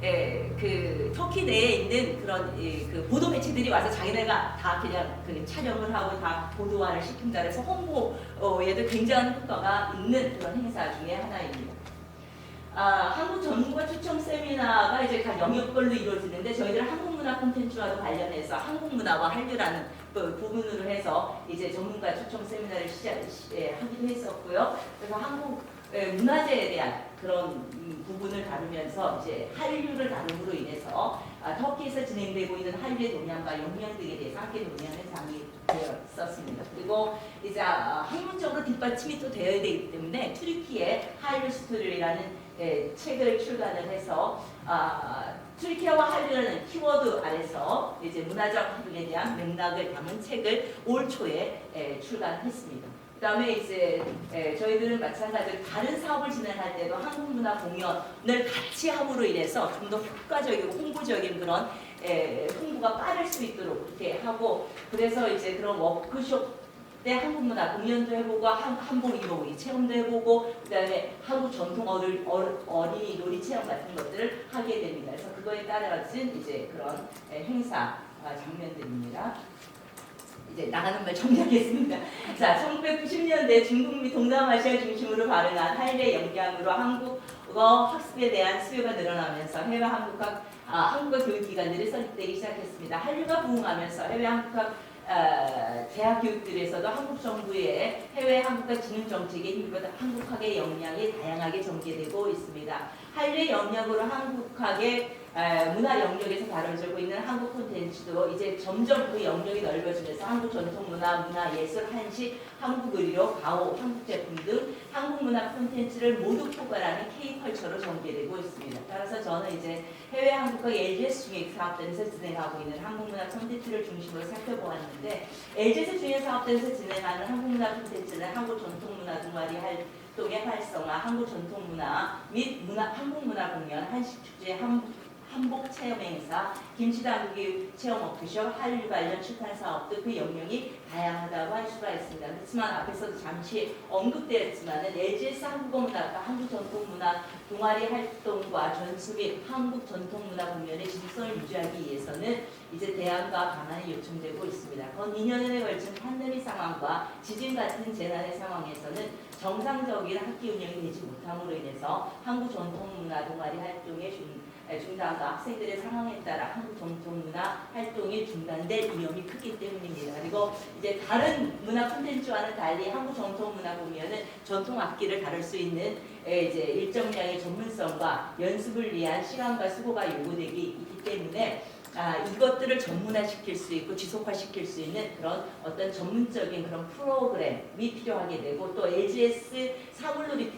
그 터키 내에 있는 그런 그 보도 매체들이 와서 자기네가 다 그냥 그 촬영을 하고 다 보도화를 시킨다 그래서 홍보에도 굉장한 효과가 있는 그런 행사 중에 하나입니다. 한국 전문가 추천 세미나가 이제 각 영역별로 이루어지는데 저희들은 한국문화 콘텐츠와도 관련해서 한국문화와 한류라는 부분으로 해서 이제 전문가 추천 세미나를 하기도 했었고요. 그래서 한국 문화재에 대한 그런 부분을 다루면서 이제 한류를 다룸으로 인해서 터키에서 진행되고 있는 한류의 동향과 영향들에 대해서 함께 논의하는 장이 되었었습니다. 그리고 이제 학문적으로 뒷받침이 또 되어야 되기 때문에 튀르키예 한류 스토리라는 책을 출간을 해서 튀르키예와 한류라는 키워드 아래서 이제 문화적 한류에 대한 맥락을 담은 책을 올 초에 출간했습니다. 그 다음에 이제 저희들은 마찬가지로 다른 사업을 진행할 때도 한국문화 공연을 같이 함으로 인해서 좀 더 효과적이고 홍보적인 그런 홍보가 빠를 수 있도록 그렇게 하고 그래서 이제 그런 워크숍 때 한국문화 공연도 해보고 한복 입어보기 체험도 해보고 그 다음에 한국 전통 어린이 놀이 체험 같은 것들을 하게 됩니다. 그래서 그거에 따라진 이제 그런 행사 장면들입니다. 이제 나가는 말 정리하겠습니다. 자, 1990년대 중국 및 동남아시아 중심으로 발행한 한류의 영향으로 한국어 학습에 대한 수요가 늘어나면서 해외 한국어 교육기관들이 설립되기 시작했습니다. 한류가 부흥하면서 해외 한국학 대학 교육들에서도 한국 정부의 해외 한국화 진흥 정책에 힘입어 한국학의 역량이 다양하게 전개되고 있습니다. 한류의 영역으로 한국학의 문화 영역에서 다뤄지고 있는 한국 콘텐츠도 이제 점점 그 영역이 넓어지면서 한국 전통문화, 문화예술, 한식, 한국 의료, 가오, 한국 제품 등 한국 문화 콘텐츠를 모두 포괄하는 K컬처로 전개되고 있습니다. 따라서 저는 이제 해외 한국학 LGS 중에 사업단에서 진행하고 있는 한국 문화 콘텐츠를 중심으로 살펴보았는데 LGS 중에 사업단에서 진행하는 한국 문화 콘텐츠는 한국 전통문화 동아리 활동의 활성화, 한국 전통문화 및 한국 문화 공연, 한식축제, 한복 체험 행사, 김치 담그기 체험 워크숍, 한류 관련 출판 사업 등 그 영역이 다양하다고 할 수가 있습니다. 그렇지만 앞에서도 잠시 언급되었지만은 LGS 한국어문화과 한국 전통문화 동아리 활동과 전수 및 한국 전통문화 공연의 진성을 유지하기 위해서는 이제 대안과 방안이 요청되고 있습니다. 건 2년에 걸친 팬데믹 상황과 지진 같은 재난의 상황에서는 정상적인 학기 운영이 되지 못함으로 인해서 한국 전통문화 동아리 활동의 중단과 학생들의 상황에 따라 한국 전통문화 활동이 중단될 위험이 크기 때문입니다. 그리고 이제 다른 문화 콘텐츠와는 달리 한국 전통문화 공연은 전통 악기를 다룰 수 있는 이제 일정량의 전문성과 연습을 위한 시간과 수고가 요구되기 있기 때문에 이것들을 전문화시킬 수 있고 지속화시킬 수 있는 그런 어떤 전문적인 그런 프로그램이 필요하게 되고 또 LGS 사물놀이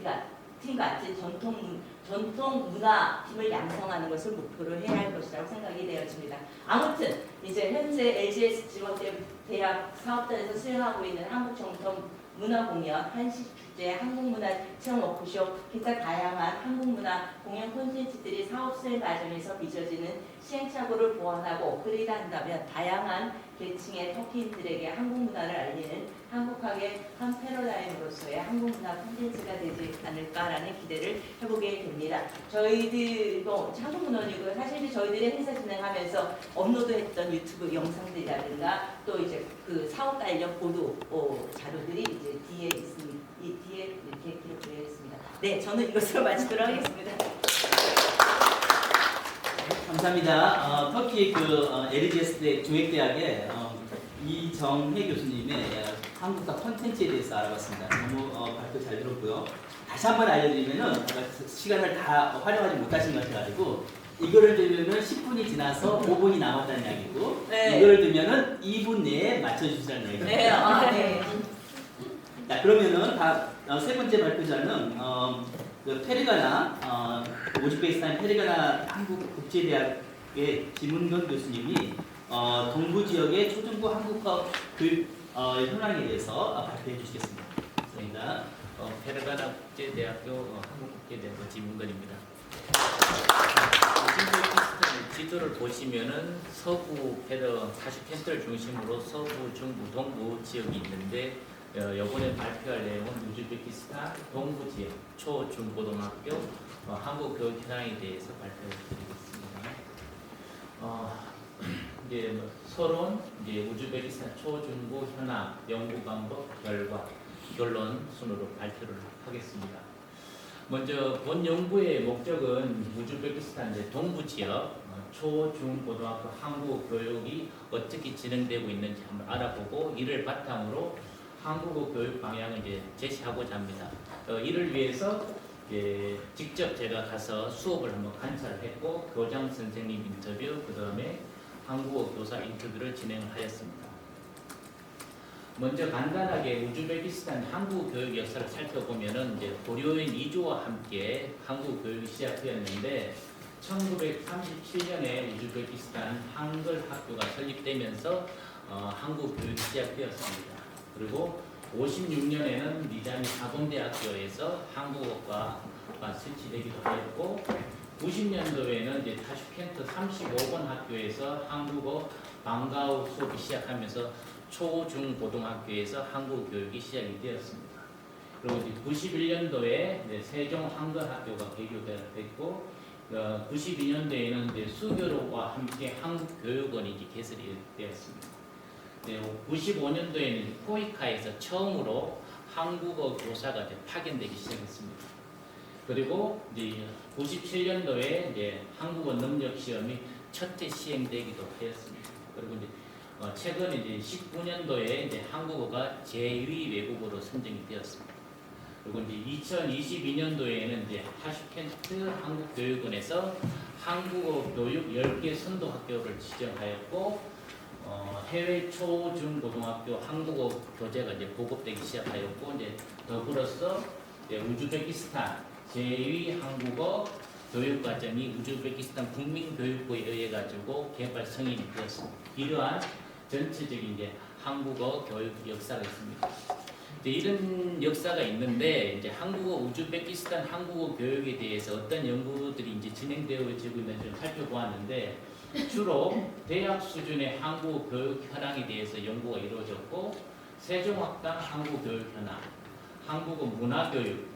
팀 같은 전통 문화 팀을 양성하는 것을 목표로 해야 할 것이라고 생각이 되어집니다. 아무튼 이제 현재 LGS 지원대학 사업단에서 수행하고 있는 한국 전통 문화 공연, 한식 축제, 한국 문화 체험 워크숍, 기타 다양한 한국 문화 공연 콘텐츠들이 사업 수행 과정에서 빚어지는 시행착오를 보완하고 업그레이드한다면 다양한 계층의 터키인들에게 한국 문화를 알리는 한국학의 한 패러다임으로서의 한국 문화 콘텐츠가 되지 않을까라는 기대를 해보게 됩니다. 저희들도 한국 문헌이고요. 사실 이제 저희들이 행사 진행하면서 업로드했던 유튜브 영상들이라든가 또 이제 그 사업 관련 보도 자료들이 이제 뒤에 있습니다. 이 뒤에 이렇게 기록되어 있습니다. 네, 저는 이것으로 마치도록 하겠습니다.
감사합니다. 터키 LGS 중액대학의 이정혜 교수님의 한국사 콘텐츠에 대해서 알아봤습니다. 너무 발표 잘 들었고요. 다시 한번 알려드리면은 시간을 다 활용하지 못하신 것 같아가지고 이거를 들으면은 10분이 지나서 5분이 남았다는 이야기고
네.
이거를 들으면은 2분 내에 맞춰주시라는 이야기입니다.
네, 네.
자, 그러면은 세 번째 발표자는 페르가나 우즈베키스탄 페르가나 한국국제대학의 김은건 교수님이 동부 지역의 초중고 한국화 교육 현황에 대해서 발표해 주시겠습니다. 감사합니다.
페르가나 국제대학교 한국국제대학교 김은건입니다. 지도를 보시면은 서부 타슈켄트를 중심으로 서부, 중부, 동부 지역이 있는데 이번에 발표할 내용은 우즈베키스탄 동부 지역 초, 중, 고등학교 한국 교육 현황에 대해서 발표해 드리겠습니다. 이제 서론, 이제 우즈베키스탄 초, 중, 고 현황, 연구 방법, 결과, 결론 순으로 발표를 하겠습니다. 먼저 본 연구의 목적은 우즈베키스탄 동부 지역 초, 중, 고등학교 한국어 교육이 어떻게 진행되고 있는지 한번 알아보고 이를 바탕으로 한국어 교육 방향을 이제 제시하고자 합니다. 이를 위해서 직접 제가 가서 수업을 한번 관찰했고 교장 선생님 인터뷰, 그 다음에 한국어 교사 인터뷰를 진행을 하였습니다. 먼저 간단하게 우즈베키스탄 한국 교육 역사를 살펴보면은 이제 고려인 이주와 함께 한국 교육이 시작되었는데 1937년에 우즈베키스탄 한글 학교가 설립되면서 한국 교육이 시작되었습니다. 그리고 56년에는 니자미 사범대학교에서 한국어과가 설치되기도 하였고 90년도에는 이제 타슈켄트 35번 학교에서 한국어 방과후 수업이 시작하면서 초, 중, 고등학교에서 한국 교육이 시작이 되었습니다. 그리고 이제 91년도에 세종 한글학교가 개교됐고 92년도에는 이제 수교로와 함께 한국교육원이 이제 개설이 되었습니다. 95년도에는 포이카에서 처음으로 한국어 교사가 이제 파견되기 시작했습니다. 그리고 이제 97년도에 이제 한국어 능력 시험이 첫 해 시행되기도 하였습니다. 그리고 이제 최근 이제 19년도에 이제 한국어가 제2 외국어로 선정이 되었습니다. 그리고 이제 2022년도에는 이제 타슈켄트 한국교육원에서 한국어 교육 10개 선도 학교를 지정하였고 해외 초, 중, 고등학교 한국어 교재가 이제 보급되기 시작하였고 이제 더불어서 이제 우즈베키스탄 제2 한국어 교육과정이 우즈베키스탄 국민교육부에 의해 가지고 개발 승인이 되었습니다. 이러한 전체적인 이제 한국어 교육 역사가 있습니다. 이제 이런 역사가 있는데 이제 한국어 우즈베키스탄 한국어 교육에 대해서 어떤 연구들이 이제 진행되어지고 있는지 좀 살펴보았는데 주로 대학 수준의 한국어 교육 현황에 대해서 연구가 이루어졌고 세종학당 한국어 교육 현황, 한국어 문화교육,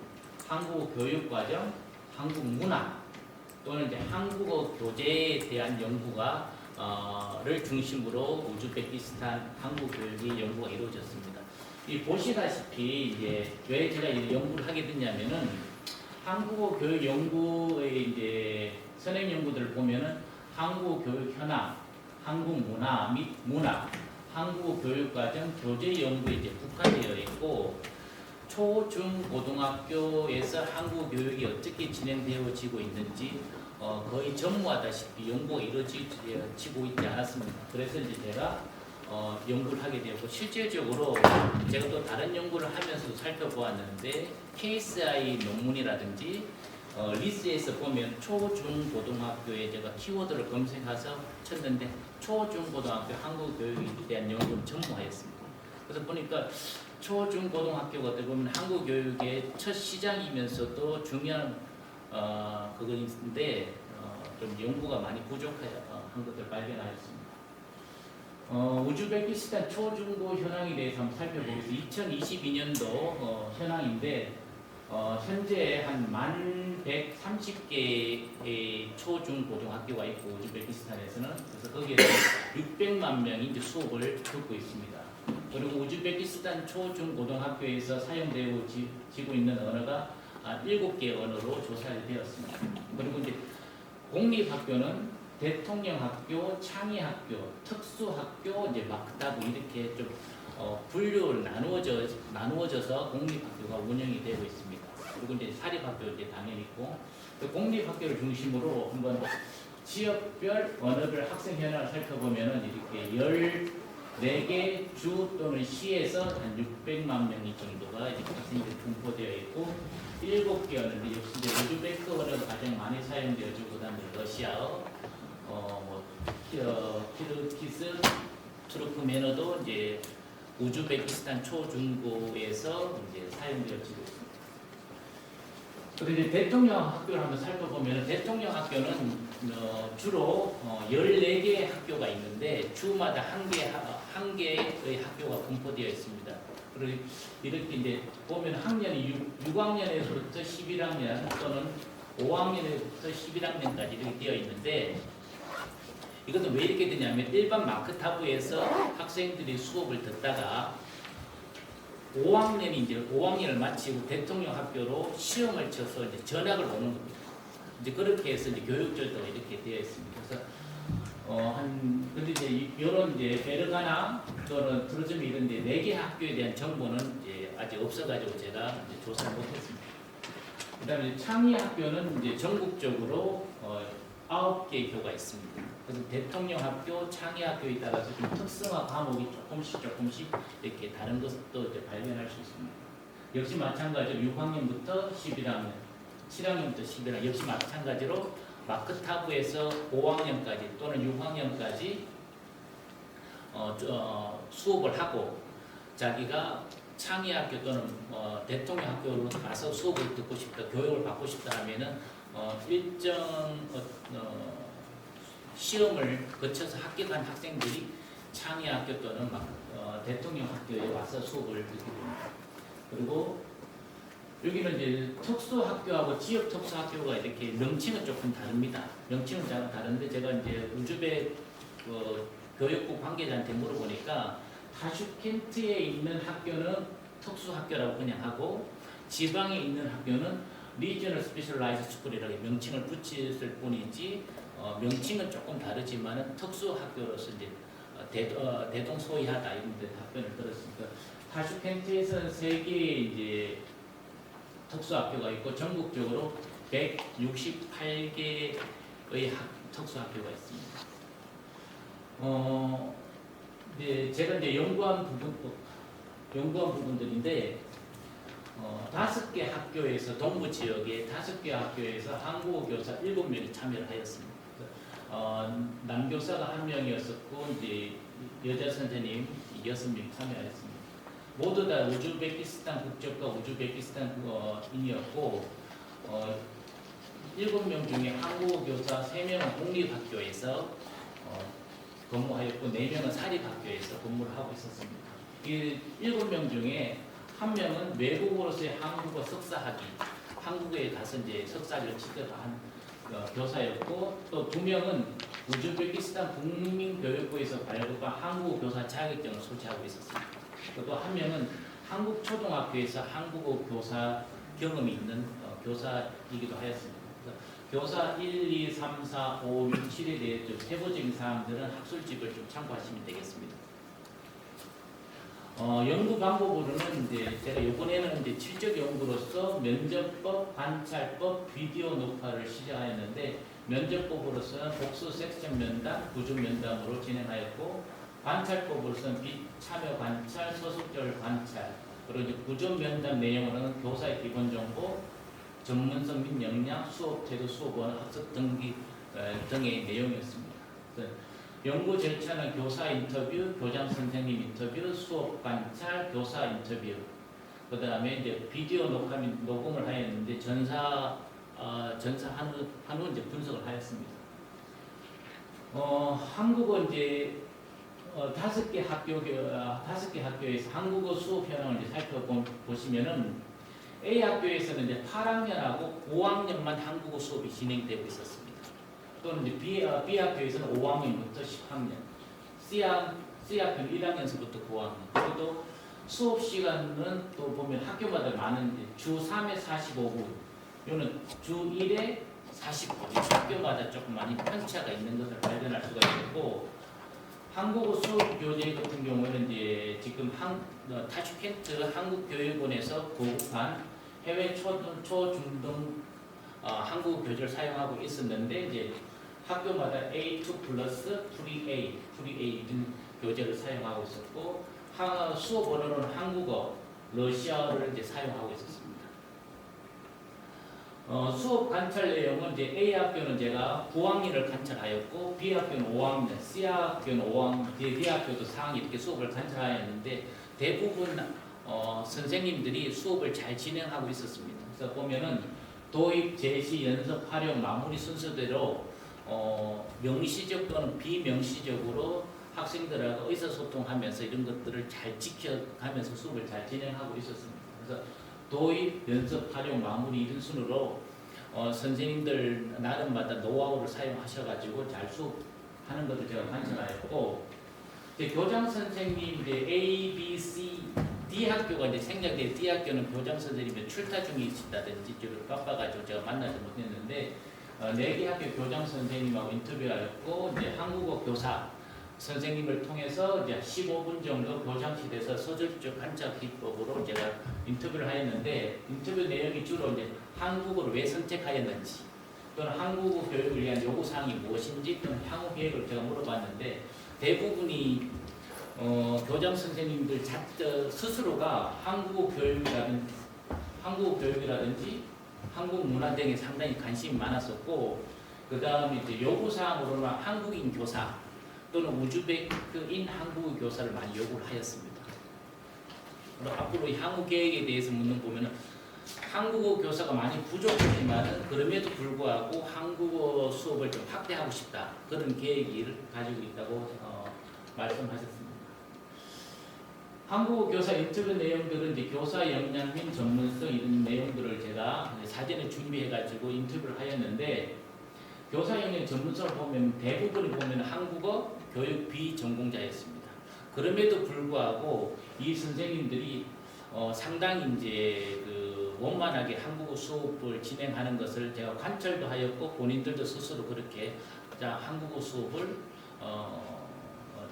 한국어 교육과정, 한국 문화 또는 이제 한국어 교재에 대한 연구가 를 중심으로 우즈베키스탄 한국 교육이 연구가 이루어졌습니다. 이 보시다시피 이제 왜 제가 이 연구를 하게 됐냐면은 한국어 교육 연구의 이제 선행 연구들을 보면은 한국어 교육 현황, 한국 문화 및 문학, 한국어 교육 과정 교재 연구에 이제 국한되어 있고 초, 중, 고등학교에서 한국어 교육이 어떻게 진행되어지고 있는지 거의 전무하다시피 연구가 이루어지고 있지 않았습니다. 그래서 이제 제가 연구를 하게 되었고 실제적으로 제가 또 다른 연구를 하면서도 살펴보았는데 KSI 논문이라든지 리스에서 보면 초, 중, 고등학교에 제가 키워드를 검색해서 쳤는데 초, 중, 고등학교 한국 교육에 대한 연구는 전무하였습니다. 그래서 보니까 초, 중, 고등학교가 어떻게 보면 한국 교육의 첫 시장이면서도 중요한 그것인데 좀 연구가 많이 부족한 것을 발견하였습니다. 우즈베키스탄 초중고 현황에 대해서 한번 살펴보겠습니다. 2022년도 현황인데 현재 한 1130개의 초중고등학교가 있고 우즈베키스탄에서는 그래서 거기에서 600만 명이 이제 수업을 듣고 있습니다. 그리고 우즈베키스탄 초중고등학교에서 사용되고 있는 언어가 7개 언어로 조사되었습니다. 그리고 이제 공립학교는 대통령학교, 창의학교, 특수학교, 이제 마크타부 이렇게 좀 분류를 나누어져서 공립학교가 운영이 되고 있습니다. 그리고 이제 사립학교 이제 당연히 있고, 공립학교를 중심으로 한번 지역별 언어별 학생 현황을 살펴보면은 이렇게 14개 주 또는 시에서 한 600만 명이 정도가 이제 학생들이 분포되어 있고, 7개 언어인데 역시 이제 우즈베크 언어가 가장 많이 사용되어지고, 그다음에 러시아어, 키르기스, 투르크메너도 이제 우즈베키스탄 초중고에서 이제 사용되어지고 있습니다. 그리고 이제 대통령 학교를 한번 살펴보면, 대통령 학교는 주로 14개의 학교가 있는데 주마다 한 개의 학교가 분포되어 있습니다. 그리고 이렇게 이제 보면 학년이 6학년에서부터 11학년 또는 5학년에서부터 11학년까지 이렇게 되어 있는데, 이것은 왜 이렇게 되냐면 일반 마크타부에서 학생들이 수업을 듣다가 5학년을 마치고 대통령 학교로 시험을 쳐서 이제 전학을 오는 겁니다. 이제 그렇게 해서 이제 교육절도가 이렇게 되어 있습니다. 그래서 근데 이제 이런 이제 베르가나 또는 트루즈미 이런 데 4개 학교에 대한 정보는 이제 아직 없어가지고 제가 이제 조사를 못했습니다. 그다음에 창의학교는 이제 전국적으로 9개 교가 있습니다. 그래서 대통령학교, 창의학교에 따라서 좀 특성화 과목이 조금씩 이렇게 다른 것도 이제 발견할 수 있습니다. 역시 마찬가지로 6학년부터 11학년, 7학년부터 11학년 역시 마찬가지로 마크타부에서 5학년까지 또는 6학년까지 수업을 하고, 자기가 창의학교 또는 대통령학교로 가서 수업을 듣고 싶다, 교육을 받고 싶다 하면은 일정 시험을 거쳐서 합격한 학생들이 창의학교 또는 대통령학교에 와서 수업을 듣게 됩니다. 그리고 여기는 이제 특수학교하고 지역 특수학교가 이렇게 명칭은 조금 다릅니다. 명칭은 조금 다른데 제가 이제 우즈벡 교육부 관계자한테 물어보니까 타슈켄트에 있는 학교는 특수학교라고 그냥 하고, 지방에 있는 학교는 리저널 스페셜라이즈 스쿨이라고 명칭을 붙였을 뿐이지 명칭은 조금 다르지만은 특수학교로서 이제 대동소이하다 이런 데 답변을 들었습니다. 타슈켄트에서는 3개의 이제 특수학교가 있고 전국적으로 168개의 특수학교가 있습니다. 이제 제가 이제 연구한 부분들인데 5개 학교에서 동부 지역에 5개 학교에서 한국어 교사 7명이 참여를 하였습니다. 남교사가 1명이었었고 이제 여자 선생님 6명이 참여하였습니다. 모두 다 우즈베키스탄 국적과 우즈베키스탄인이었고 7명 중에 한국어 교사 3명은 공립학교에서 근무하였고 4명은 사립학교에서 근무를 하고 있었습니다. 이 7명 중에 1명은 외국어로서의 한국어 석사학위, 한국에 가서 이제 석사를 직접 한 교사였고, 또 2명은 우즈베키스탄 국민교육부에서 발급한 한국어 교사 자격증을 소지하고 있었습니다. 또 1명은 한국 초등학교에서 한국어 교사 경험이 있는 교사이기도 하였습니다. 교사 1, 2, 3, 4, 5, 6, 7에 대해 좀 세부적인 사항들은 학술집을 좀 참고하시면 되겠습니다. 연구 방법으로는 이제 제가 이번에는 이제 실적 연구로서 면접법, 관찰법, 비디오 녹화를 시작하였는데, 면접법으로서는 복수 섹션 면담, 구조 면담으로 진행하였고, 관찰법으로서는 비참여 관찰, 소속절 관찰, 그리고 이제 구조 면담 내용으로는 교사의 기본 정보, 전문성 및 역량, 수업 태도, 수업 원어, 학습 등의 내용이었습니다. 연구 절차는 교사 인터뷰, 교장 선생님 인터뷰, 수업 관찰, 교사 인터뷰. 그 다음에 이제 비디오 녹음을 하였는데 전사 한후 이제 분석을 하였습니다. 한국어 이제 5개 학교에서 한국어 수업 현황을 이제 살펴보시면은 A 학교에서는 이제 8학년하고 5학년만 한국어 수업이 진행되고 있었습니다. 또는 이제 B 학교에서는 5학년부터 10학년, C 학교는 1학년서부터 9학년. 그리고 수업 시간은 또 보면 학교마다 많은 주 3회 45분, 요는 주 1회 40분, 학교마다 조금 많이 편차가 있는 것을 발견할 수가 있고, 한국어 수업 교재 같은 경우에는 이제 지금 타슈켄트 한국교육원에서 보급한 해외 초중등 한국어 교재를 사용하고 있었는데, 이제 학교마다 A2 플러스 3A 이런 교재를 사용하고 있었고, 수업 언어로는 한국어, 러시아어를 이제 사용하고 있었습니다. 수업 관찰 내용은 이제 A 학교는 제가 9학년을 관찰하였고, B 학교는 5학년, C 학교는 5학년, D 학교도 4학년 이렇게 수업을 관찰하였는데, 대부분 선생님들이 수업을 잘 진행하고 있었습니다. 그래서 보면은 도입, 제시, 연습, 활용, 마무리 순서대로 명시적 또는 비명시적으로 학생들하고 의사소통하면서 이런 것들을 잘 지켜가면서 수업을 잘 진행하고 있었습니다. 그래서 도입, 연습, 활용, 마무리 이런 순으로 선생님들 나름마다 노하우를 사용하셔가지고 잘 수업하는 것을 제가 관찰하였고, 이제 교장 선생님 이제 A, B, C, D 학교가 이제 생략된 D 학교는 교장 선생님이 출타 중이시다든지 좀 바빠가지고 제가 만나지 못했는데, 4개 학교 교장 선생님하고 인터뷰하였고, 이제 한국어 교사 선생님을 통해서 이제 15분 정도 교장실에서 서술적 관찰 기법으로 제가 인터뷰를 하였는데, 인터뷰 내용이 주로 이제 한국어를 왜 선택하였는지, 또는 한국어 교육을 위한 요구사항이 무엇인지, 또는 향후 계획을 제가 물어봤는데, 대부분이 교장 선생님들 스스로가 한국어 교육이라든지 한국 문화 등에 상당히 관심이 많았었고, 그 다음에 이제 요구사항으로는 한국인 교사 또는 우즈베크인 한국어 교사를 많이 요구를 하였습니다. 그리고 앞으로 향후 계획에 대해서 묻는 보면은 한국어 교사가 많이 부족하지만 그럼에도 불구하고 한국어 수업을 좀 확대하고 싶다, 그런 계획을 가지고 있다고 말씀하셨습니다. 한국어 교사 인터뷰 내용들은 이제 교사 역량 및 전문성 이런 내용들을 제가 사전에 준비해가지고 인터뷰를 하였는데, 교사 역량 전문성을 보면 대부분이 보면 한국어 교육 비전공자였습니다. 그럼에도 불구하고 이 선생님들이 상당히 이제 원만하게 한국어 수업을 진행하는 것을 제가 관찰도 하였고, 본인들도 스스로 그렇게 한국어 수업을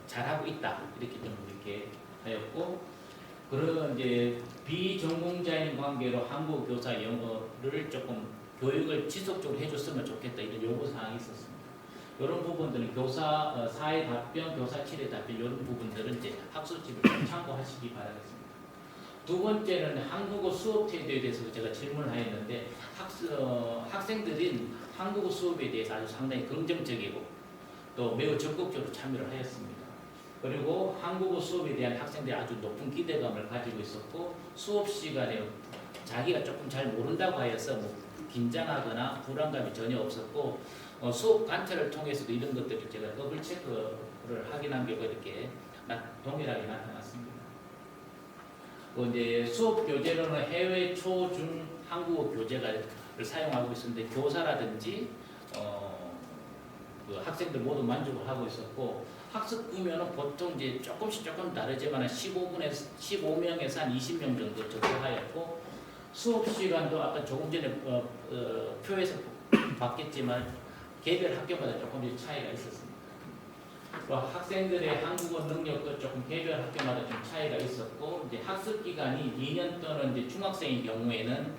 잘하고 있다, 이렇게 좀 이렇게 하였고, 그런 이제 비전공자인 관계로 한국어 교사 영어를 조금 교육을 지속적으로 해줬으면 좋겠다, 이런 요구사항이 있었습니다. 이런 부분들은 교사 4의 답변, 교사 7의 답변, 이런 부분들은 이제 학술집을 좀 참고하시기 바라겠습니다. 두 번째는 한국어 수업 태도에 대해서 제가 질문을 하였는데, 학생들은 한국어 수업에 대해서 아주 상당히 긍정적이고 또 매우 적극적으로 참여를 하였습니다. 그리고 한국어 수업에 대한 학생들이 아주 높은 기대감을 가지고 있었고, 수업 시간에 자기가 조금 잘 모른다고 하여서 긴장하거나 불안감이 전혀 없었고, 수업 관찰을 통해서도 이런 것들을 제가 더블 체크를 확인한 결과 이렇게 동일하게 나타났습니다. 이제 수업 교재로는 해외 초중 한국어 교재를 사용하고 있었는데, 교사라든지 학생들 모두 만족을 하고 있었고, 학습 규모는 보통 이제 조금 다르지만 15명에서 한 20명 정도 접수하였고, 수업 시간도 아까 조금 전에 표에서 봤겠지만 개별 학교마다 조금씩 차이가 있었습니다. 학생들의 한국어 능력도 조금 개별 학교마다 좀 차이가 있었고, 이제 학습 기간이 2년 또는 이제 중학생의 경우에는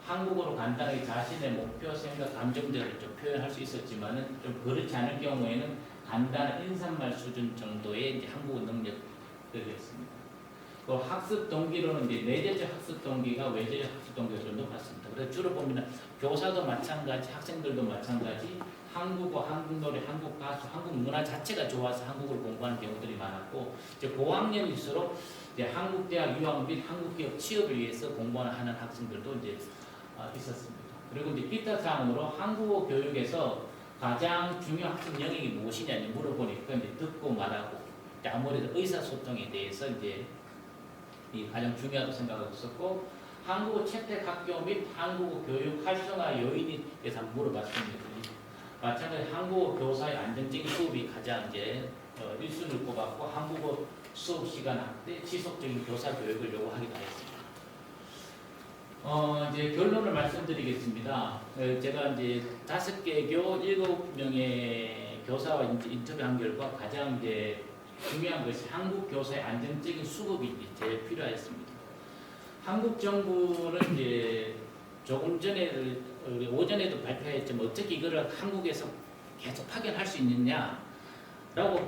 한국어로 간단하게 자신의 목표, 생각, 감정들을 좀 표현할 수 있었지만은 좀 그렇지 않을 경우에는 간단한 인사말 수준 정도의 이제 한국어 능력들이었습니다. 그 학습 동기로는 이제 내재적 학습 동기가 외재적 학습 동기가 좀 높았습니다. 그래서 주로 보면 교사도 마찬가지, 학생들도 마찬가지, 한국어, 한국 노래, 한국 가수, 한국 문화 자체가 좋아서 한국어를 공부하는 경우들이 많았고, 이제 고학년일수록 이제 한국 대학 유학 및 한국 기업 취업을 위해서 공부하는 학생들도 이제 있었습니다. 그리고 이제 기타 사항으로 한국어 교육에서 가장 중요한 학습 영역이 무엇이냐 물어보니까 이제 듣고 말하고, 아무래도 의사소통에 대해서 이제 이 가장 중요하다고 생각하고 있었고, 한국어 채택 학교 및 한국어 교육 활성화 요인에 대해서 물어봤습니다. 마찬가지 한국어 교사의 안정적인 수업이 가장 이제 1순위를 뽑았고, 한국어 수업 시간 확대, 지속적인 교사 교육을 요구하기도 했습니다. 이제 결론을 말씀드리겠습니다. 제가 이제 5개 교 7명의 교사와 이제 인터뷰한 결과 가장 이제 중요한 것이 한국 교사의 안정적인 수급이 제일 필요했습니다. 한국 정부는 이제 조금 전에 우리 오전에도 발표했지만 어떻게 이거를 한국에서 계속 파견할 수 있느냐라고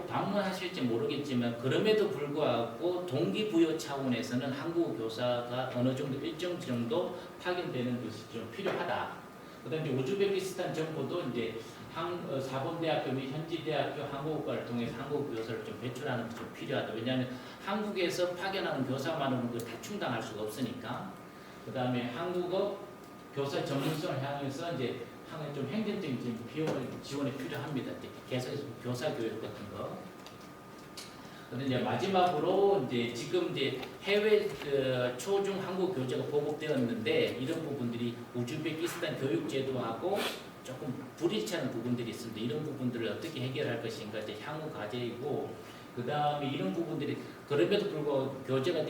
방문하실지 모르겠지만 그럼에도 불구하고 동기부여 차원에서는 한국 교사가 어느 정도 일정 정도 파견되는 것이 좀 필요하다. 그다음에 우즈베키스탄 정부도 이제 사범대학교 및 현지대학교 한국어과를 통해서 한국 교사를 좀 배출하는 것이 좀 필요하다. 왜냐하면 한국에서 파견하는 교사만으로는 다 충당할 수가 없으니까. 그다음에 한국어 교사 전문성을 향해서 이제 좀 행정적인 비용을 지원이 필요합니다. 계속해서 교사 교육 같은 거. 그런데 이제 마지막으로 이제 지금 이제 해외 초중 한국 교재가 보급되었는데 이런 부분들이 우즈베키스탄 교육 제도하고 조금 불일치하는 부분들이 있습니다. 이런 부분들을 어떻게 해결할 것인가 이제 향후 과제이고 그 다음에 이런 부분들이 그럼에도 불구하고 교재가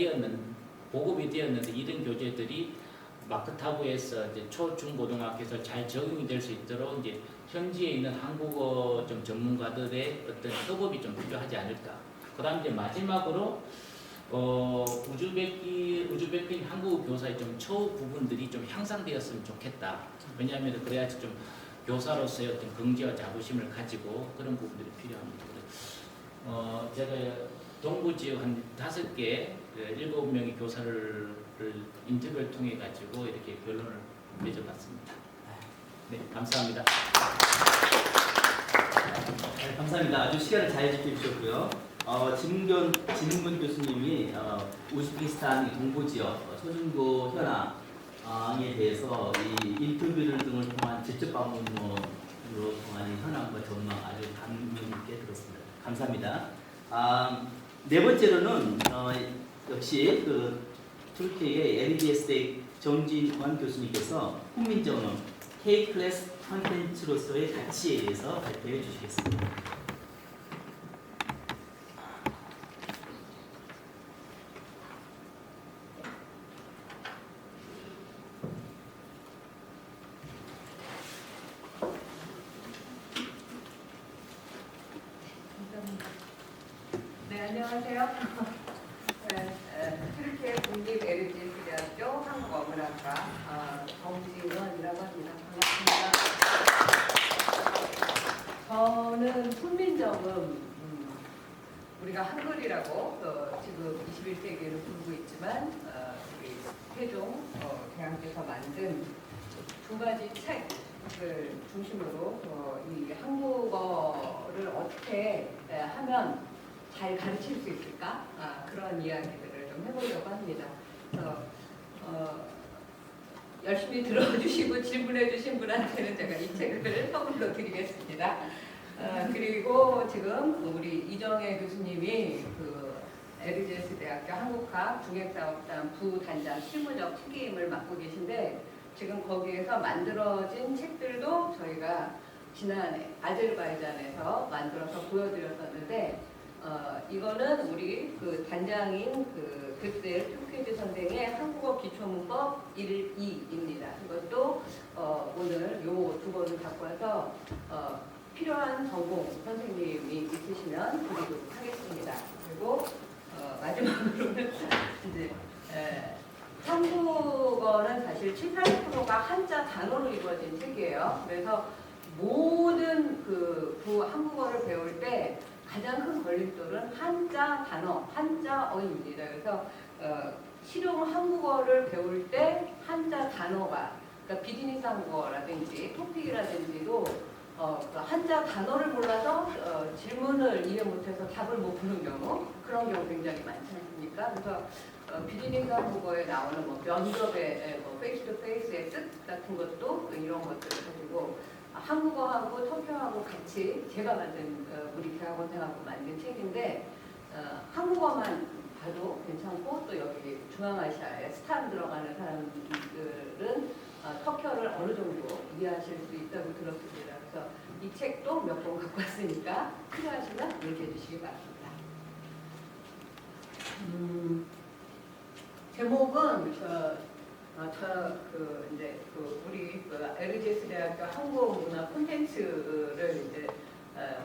보급이 되었는데 이런 교재들이 마크타부에서 이제 초, 중, 고등학교에서 잘 적용이 될 수 있도록 이제 현지에 있는 한국어 좀 전문가들의 어떤 협업이 좀 필요하지 않을까. 그다음 이제 마지막으로 우즈베킨 한국 교사의 좀 처우 부분들이 좀 향상되었으면 좋겠다. 왜냐하면 그래야지 좀 교사로서의 어떤 긍지와 자부심을 가지고 그런 부분들이 필요합니다. 제가 동부 지역 한 5개, 7명의 교사를 인터뷰를 통해 가지고 이렇게 결론을 맺어봤습니다. 네, 감사합니다.
네, 감사합니다. 아주 시간을 잘 지켜주셨고요. 진문 교수님이 우즈베키스탄 동부 지역 초중고 현황에 대해서 이 인터뷰를 등을 통한 직접 방문으로 통한 이 현황과 전망 아주 감명 깊게 들었습니다. 감사합니다. 네 번째로는 역시 그 터키의 LBS 정진환 교수님께서 훈민정음 K-클래스 콘텐츠로서의 가치에 대해서 발표해 주시겠습니다.
네, 안녕하세요. 트르키예 국립 LBS-대학교 한국어문학과 정지원이라고 합니다. 반갑습니다. 저는 훈민정음, 우리가 한글이라고 지금 21세기에는 부르고 있지만 우리 세종 대학에서 만든 2가지 책을 중심으로 이 한국어를 어떻게 하면 잘 가르칠 수 있을까? 그런 이야기들을 좀 해보려고 합니다. 그래서 열심히 들어주시고 질문해주신 분한테는 제가 이 책을 선물로 드리겠습니다. 그리고 지금 우리 이정혜 교수님이 그 LBS 대학교 한국학 중액사업단 부단장 실무적 책임을 맡고 계신데 지금 거기에서 만들어진 책들도 저희가 지난해 아제르바이잔에서 만들어서 보여드렸었는데 이거는 우리 그 단장인 그 그때 투케지 선생의 한국어 기초문법 1, 2입니다. 이것도 오늘 요 2권을 갖고 와서 필요한 전공 선생님이 있으시면 드리도록 하겠습니다. 그리고 마지막으로는 이제 한국어는 사실 7, 80%가 한자 단어로 이루어진 책이에요. 그래서 모든 그 한국어를 배울 때 가장 큰 걸림돌은 한자 단어, 한자어입니다. 그래서 실용 한국어를 배울 때 한자 단어가, 그러니까 비즈니스 한국어라든지 토픽이라든지도 그 한자 단어를 몰라서 질문을 이해 못해서 답을 못 푸는 경우, 그런 경우 굉장히 많지 않습니까? 그래서 비즈니스 한국어에 나오는 뭐 면접의 페이스 투 페이스의 뜻 같은 것도 이런 것들을 가지고 한국어하고 터키어하고 같이 제가 만든 우리 대학원생하고 만든 책인데 한국어만 봐도 괜찮고 또 여기 중앙아시아에 스탄 들어가는 사람들은 터키어를 어느 정도 이해하실 수 있다고 들었습니다. 그래서 이 책도 몇 권 갖고 왔으니까 필요하시면 얘기해 주시기 바랍니다. 제목은 이제 우리 LGS 대학교 한국문화 콘텐츠를 이제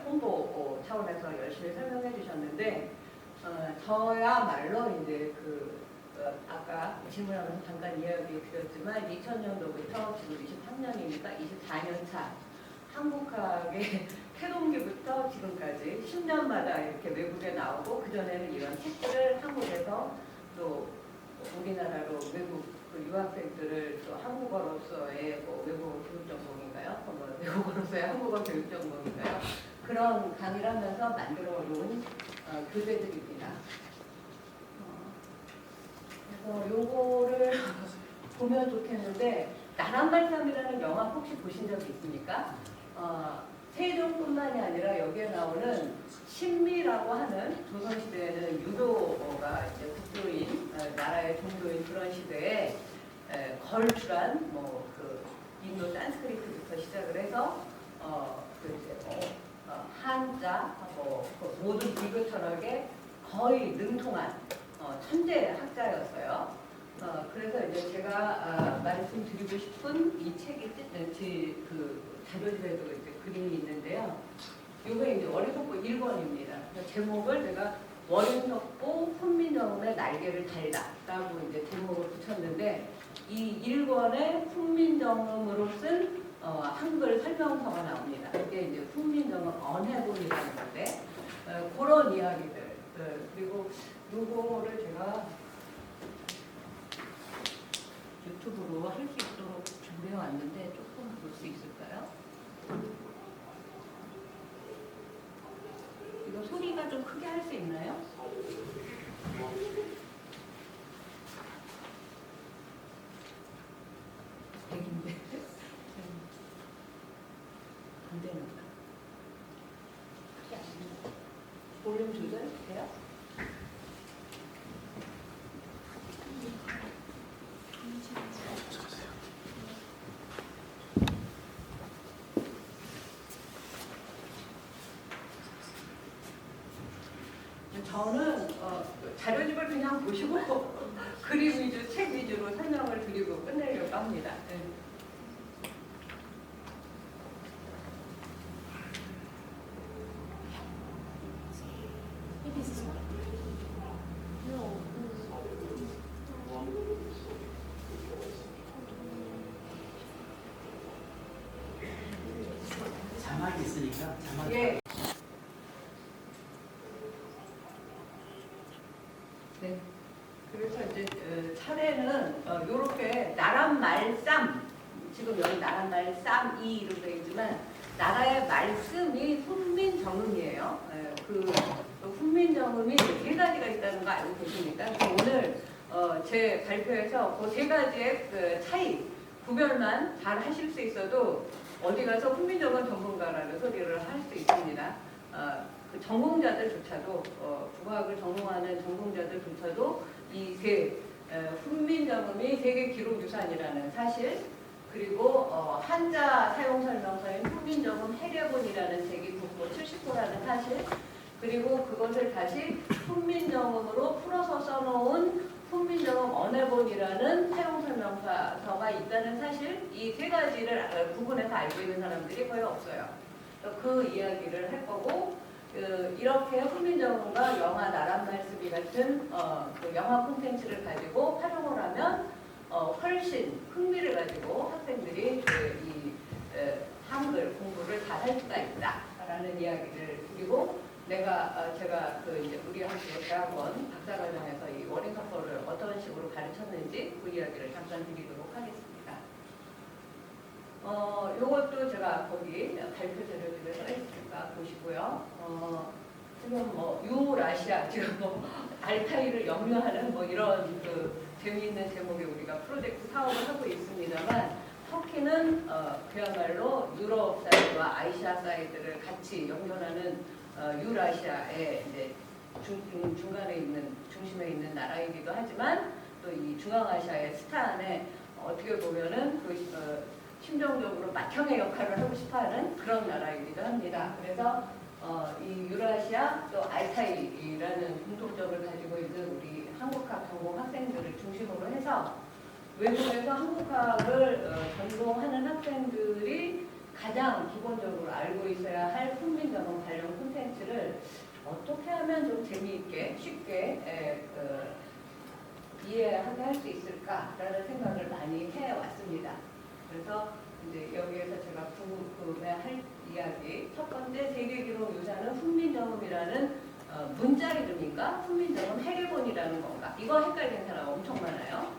홍보 차원에서 열심히 설명해 주셨는데 저야말로 이제 아까 질문하면서 잠깐 이야기 드렸지만 2000년도부터 지금 23년이니까 24년 차 한국학의 태동기부터 지금까지 10년마다 이렇게 외국에 나오고 그전에는 이런 책들을 한국에서 또 우리나라로 외국 유학생들을 또 한국어로서의 외국어 교육 전공인가요? 외국어로서의 한국어 교육 전공인가요? 그런 강의를 하면서 만들어 놓은 교재들입니다. 그래서 요거를 보면 좋겠는데 나란말씀이라는 영화 혹시 보신 적 있습니까? 세종뿐만이 아니라 여기에 나오는 신미라고 하는 조선시대에는 유도가 이제 국교인, 나라의 종교인 그런 시대에 걸출한 인도 산스크리트부터 시작을 해서 한자, 모든 불교 철학에 거의 능통한 천재 학자였어요. 그래서 이제 제가 말씀드리고 싶은 이 책이 자료집에도 이제 그림이 있는데요. 이게 이제 월인석보 1권입니다. 제목을 제가 월인석보 훈민정음의 날개를 달다라고 이제 제목을 붙였는데 이 1권에 훈민정음으로 쓴 한글 설명서가 나옵니다. 이게 이제 훈민정음 언해본이라는 건데 그런 이야기들 그리고 요거를 제가 유튜브로 할 수 있도록 준비해 왔는데 조금 볼 수 있을까요? 이거 소리가 좀 크게 할 수 있나요? 백인데 안 되는구나. 크게 안 됩니다. 볼륨 조절해요? 저는 자료집을 그냥 보시고 그림 위주, 책 위주로 설명을 드리고 끝내려고 합니다. 네.
자막이 있으니까 자막.
예. 네. 그래서 이제 차례는 이렇게 나란말쌈 지금 여기 나란말쌈이 이렇게 되어 있지만 나라의 말씀이 훈민정음이에요. 그 훈민정음이 세 가지가 있다는 거 알고 계십니까? 오늘 제 발표에서 그 세 가지의 그 차이 구별만 잘 하실 수 있어도 어디 가서 훈민정음 전문가라는 소리를 할 수 있습니다. 그 전공자들조차도 국어학을 전공하는 전공자들조차도 이 훈민정음이 세계 기록 유산이라는 사실 그리고 한자 사용 설명서인 훈민정음 해례본이라는 책이 국보 70호라는 사실 그리고 그것을 다시 훈민정음으로 풀어서 써놓은 훈민정음 언해본이라는 사용 설명서가 있다는 사실 이 세 가지를 구분해서 알고 있는 사람들이 거의 없어요. 그 이야기를 할 거고 이렇게 훈민정음과 영화 나란말씀이 같은 그 영화 콘텐츠를 가지고 활용을 하면 훨씬 흥미를 가지고 학생들이 이 한글 공부를 잘 할 수가 있다라는 이야기를 드리고 제가 이제 우리 학교 대학원 박사과정에서 이 월인석보를 어떤 식으로 가르쳤는지 그 이야기를 잠깐 드리도록 하겠습니다. 요것도 제가 거기 발표 자료집에 써 있으니까 보시고요. 지금 유라시아 지금 알타이를 염려하는 이런 재미있는 제목의 우리가 프로젝트 사업을 하고 있습니다만 터키는 그야말로 유럽 사이드와 아시아 사이드를 같이 연결하는 유라시아의 이제 중간에 있는 중심에 있는 나라이기도 하지만 또 이 중앙아시아의 스탄에 어떻게 보면은 심정적으로 맏형의 역할을 하고 싶어하는 그런 나라이기도 합니다. 그래서 이 유라시아 또 알타이라는 공통점을 가지고 있는 우리 한국학 전공 학생들을 중심으로 해서 외국에서 한국학을 전공하는 학생들이 가장 기본적으로 알고 있어야 할 훈민정음 관련 콘텐츠를 어떻게 하면 좀 재미있게 쉽게 이해하게 할 수 있을까라는 생각을 많이 해왔습니다. 그래서 이제 여기에서 제가 궁금해할 이야기 첫 번째 세계 기록 유산은 훈민정음이라는 문자 이름인가 훈민정음 해례본이라는 건가 이거 헷갈리는 사람 엄청 많아요.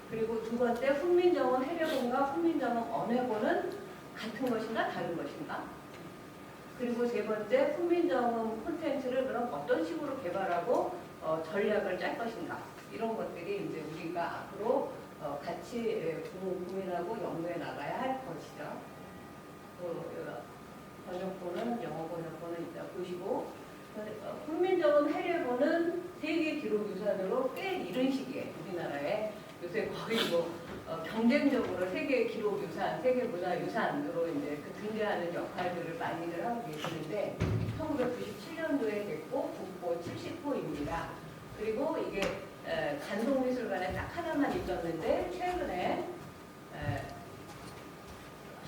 그리고 두 번째 훈민정음 해례본과 훈민정음 언해본은 같은 것인가 다른 것인가? 그리고 세 번째 훈민정음 콘텐츠를 그럼 어떤 식으로 개발하고 전략을 짤 것인가? 이런 것들이 이제 우리가 앞으로 같이 고민하고 연구해 나가야 할 것이죠. 번역본은 영어 번역본은 이따 보시고 훈민정음 해례본은 세계 기록 유산으로 꽤 이른 시기에 우리나라에 요새 거의 뭐 경쟁적으로 세계 기록 유산, 세계 문화 유산으로 이제 그 등재하는 역할들을 많이들 하고 계시는데 1997년도에 됐고 국보 70호입니다. 그리고 이게 단독미술관에 딱 하나만 있었는데 최근에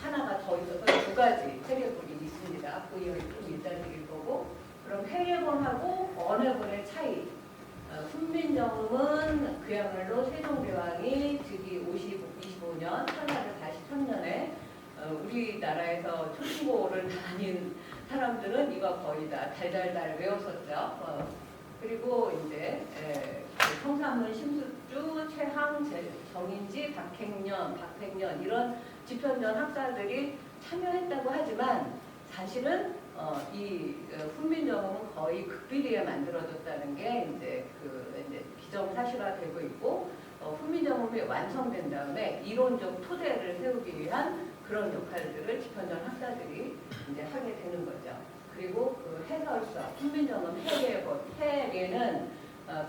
하나가 더 있어서 두 가지 해례본이 있습니다. 그 이야기 좀 일단 드릴 거고 그럼 해례본하고 언해본의 차이 훈민정음은 그야말로 세종대왕이 즉위 25년 천하를 다시 천년에 우리나라에서 초중고를 다닌 사람들은 이거 거의 다 달달달 외웠었죠. 그리고 이제 성삼문, 심수주, 최항, 정인지, 박행년 이런 집현전 학자들이 참여했다고 하지만 사실은 이 훈민정음은 거의 극비리에 만들어졌다는 게 이제 이제 기정사실화되고 있고 훈민정음이 완성된 다음에 이론적 토대를 세우기 위한 그런 역할들을 집현전 학자들이 이제 하게 되는 거죠. 그리고 그 해설서 훈민정음 해례는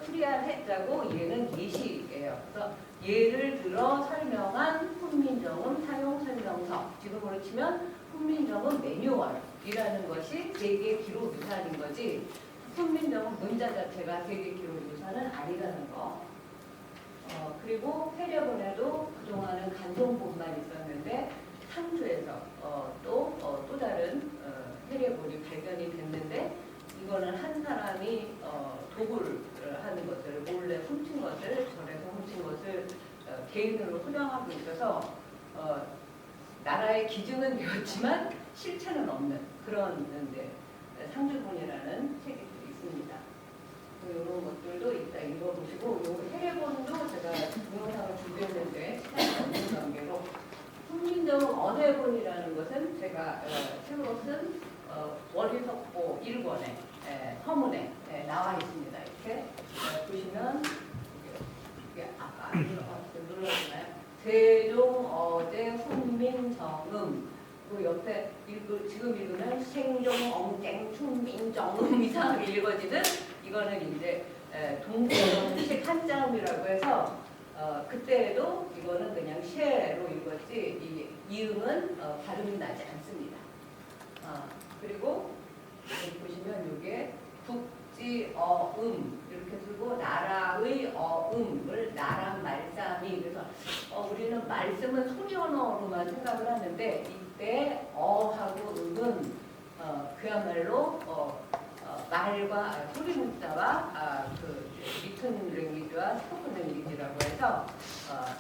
풀이할 해자고 얘는 예시예요. 그래서 예를 들어 설명한 훈민정음 사용 설명서 지금으로 치면 훈민정음 매뉴얼이라는 것이 세계 기록 유산인 거지 훈민정음 문자 자체가 세계 기록 유산은 아니라는 거. 그리고 해례본에도 그동안은 간송본만 있었는데 상주에서 또 다른 해례본이 발견이 됐는데 이거는 한 사람이 도굴을 하는 것을 몰래 훔친 것을 절에서 훔친 것을 개인으로 소장하고 있어서 나라의 기증은 되었지만 실체는 없는 그런 상주본이라는 책이 있습니다. 이런 것들도 이따 읽어보시고 이 해례본도 제가 동영상을 준비했는데 시간이 없는 관계로 훈민정음 언해본이라는 것은 제가 책으로 쓴 월희석보 1권에 서문에 나와 있습니다. 이렇게 보시면 이게 아까 눌러주나요? 세종 어제 훈민정음 그 옆에 지금 읽으면 생종 엉땡 충민정음 이상하게 읽어지는 이거는 이제 동구정식 한자음이라고 해서 그때도 이거는 그냥 쉐로 읽었지 이 이음은 발음이 나지 않습니다. 그리고 여기 보시면 이게 국지어음 이렇게 쓰고 나라의 어음을 나랑 말싸미 그래서 우리는 말씀은 소리언어로만 생각을 하는데 이때 어하고 음은 그야말로 말과 소리 문자와 그 리튼 랭귀지와 스포큰 랭귀지라고 해서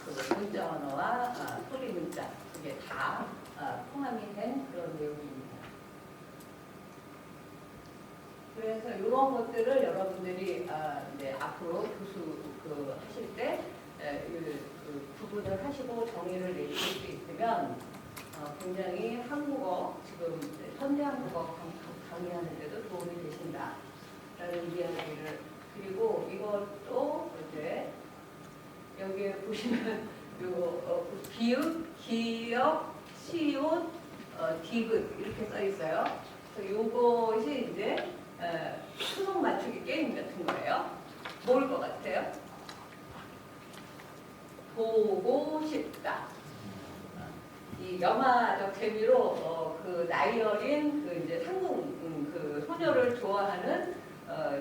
그 문자 언어와 소리 문자 이게 다 포함이 된 그런 내용입니다. 그래서 이런 것들을 여러분들이 이제 앞으로 교수 하실 때 구분을 하시고 정의를 내실 수 있으면 굉장히 한국어 지금 현대 한국어 강의하는 데도 도움이 되신다라는 이야기를 그리고 이것도 이제 여기에 보시면 요 기읍, 기역, 시옷, 디귿 이렇게 써 있어요. 그래서 요것이 이제 수능 맞추기 게임 같은 거예요. 뭘 것 같아요? 보고 싶다. 이 영화적 재미로 그 나이 어린 그 이제 상궁 그 소녀를 좋아하는